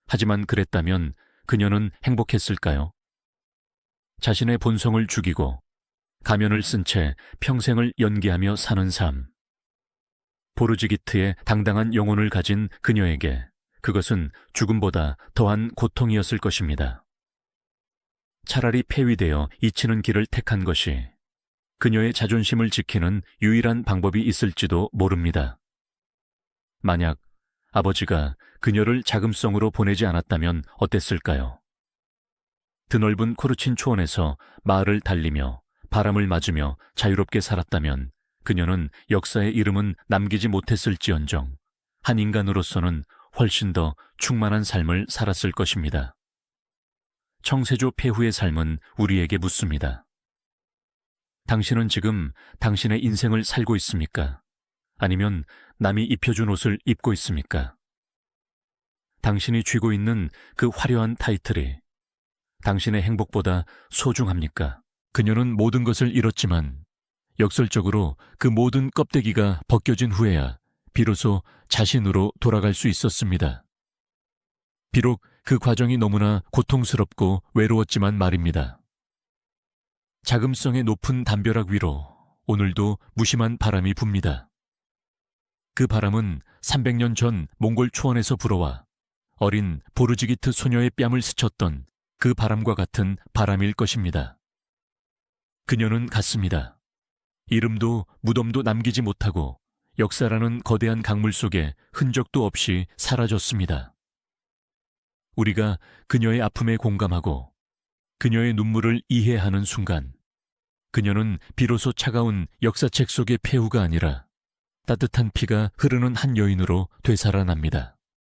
하지만 그랬다면 그녀는 행복했을까요? 자신의 본성을 죽이고 가면을 쓴 채 평생을 연기하며 사는 삶. 보르지기트의 당당한 영혼을 가진 그녀에게 그것은 죽음보다 더한 고통이었을 것입니다. 차라리 폐위되어 잊히는 길을 택한 것이 그녀의 자존심을 지키는 유일한 방법이 있을지도 모릅니다. 만약 아버지가 그녀를 자금성으로 보내지 않았다면 어땠을까요? 드넓은 코르친 초원에서 마을을 달리며 바람을 맞으며 자유롭게 살았다면 그녀는 역사의 이름은 남기지 못했을지언정 한 인간으로서는 훨씬 더 충만한 삶을 살았을 것입니다. 청세조 폐후의 삶은 우리에게 묻습니다. 당신은 지금 당신의 인생을 살고 있습니까? 아니면 남이 입혀준 옷을 입고 있습니까? 당신이 쥐고 있는 그 화려한 타이틀이 당신의 행복보다 소중합니까? 그녀는 모든 것을 잃었지만 역설적으로 그 모든 껍데기가 벗겨진 후에야 비로소 자신으로 돌아갈 수 있었습니다. 비록 그 과정이 너무나 고통스럽고 외로웠지만 말입니다. 자금성의 높은 담벼락 위로 오늘도 무심한 바람이 붑니다. 그 바람은 300년 전 몽골 초원에서 불어와 어린 보르지기트 소녀의 뺨을 스쳤던 그 바람과 같은 바람일 것입니다. 그녀는 갔습니다. 이름도 무덤도 남기지 못하고 역사라는 거대한 강물 속에 흔적도 없이 사라졌습니다. 우리가 그녀의 아픔에 공감하고 그녀의 눈물을 이해하는 순간 그녀는 비로소 차가운 역사책 속의 폐후가 아니라 따뜻한 피가 흐르는 한 여인으로 되살아납니다.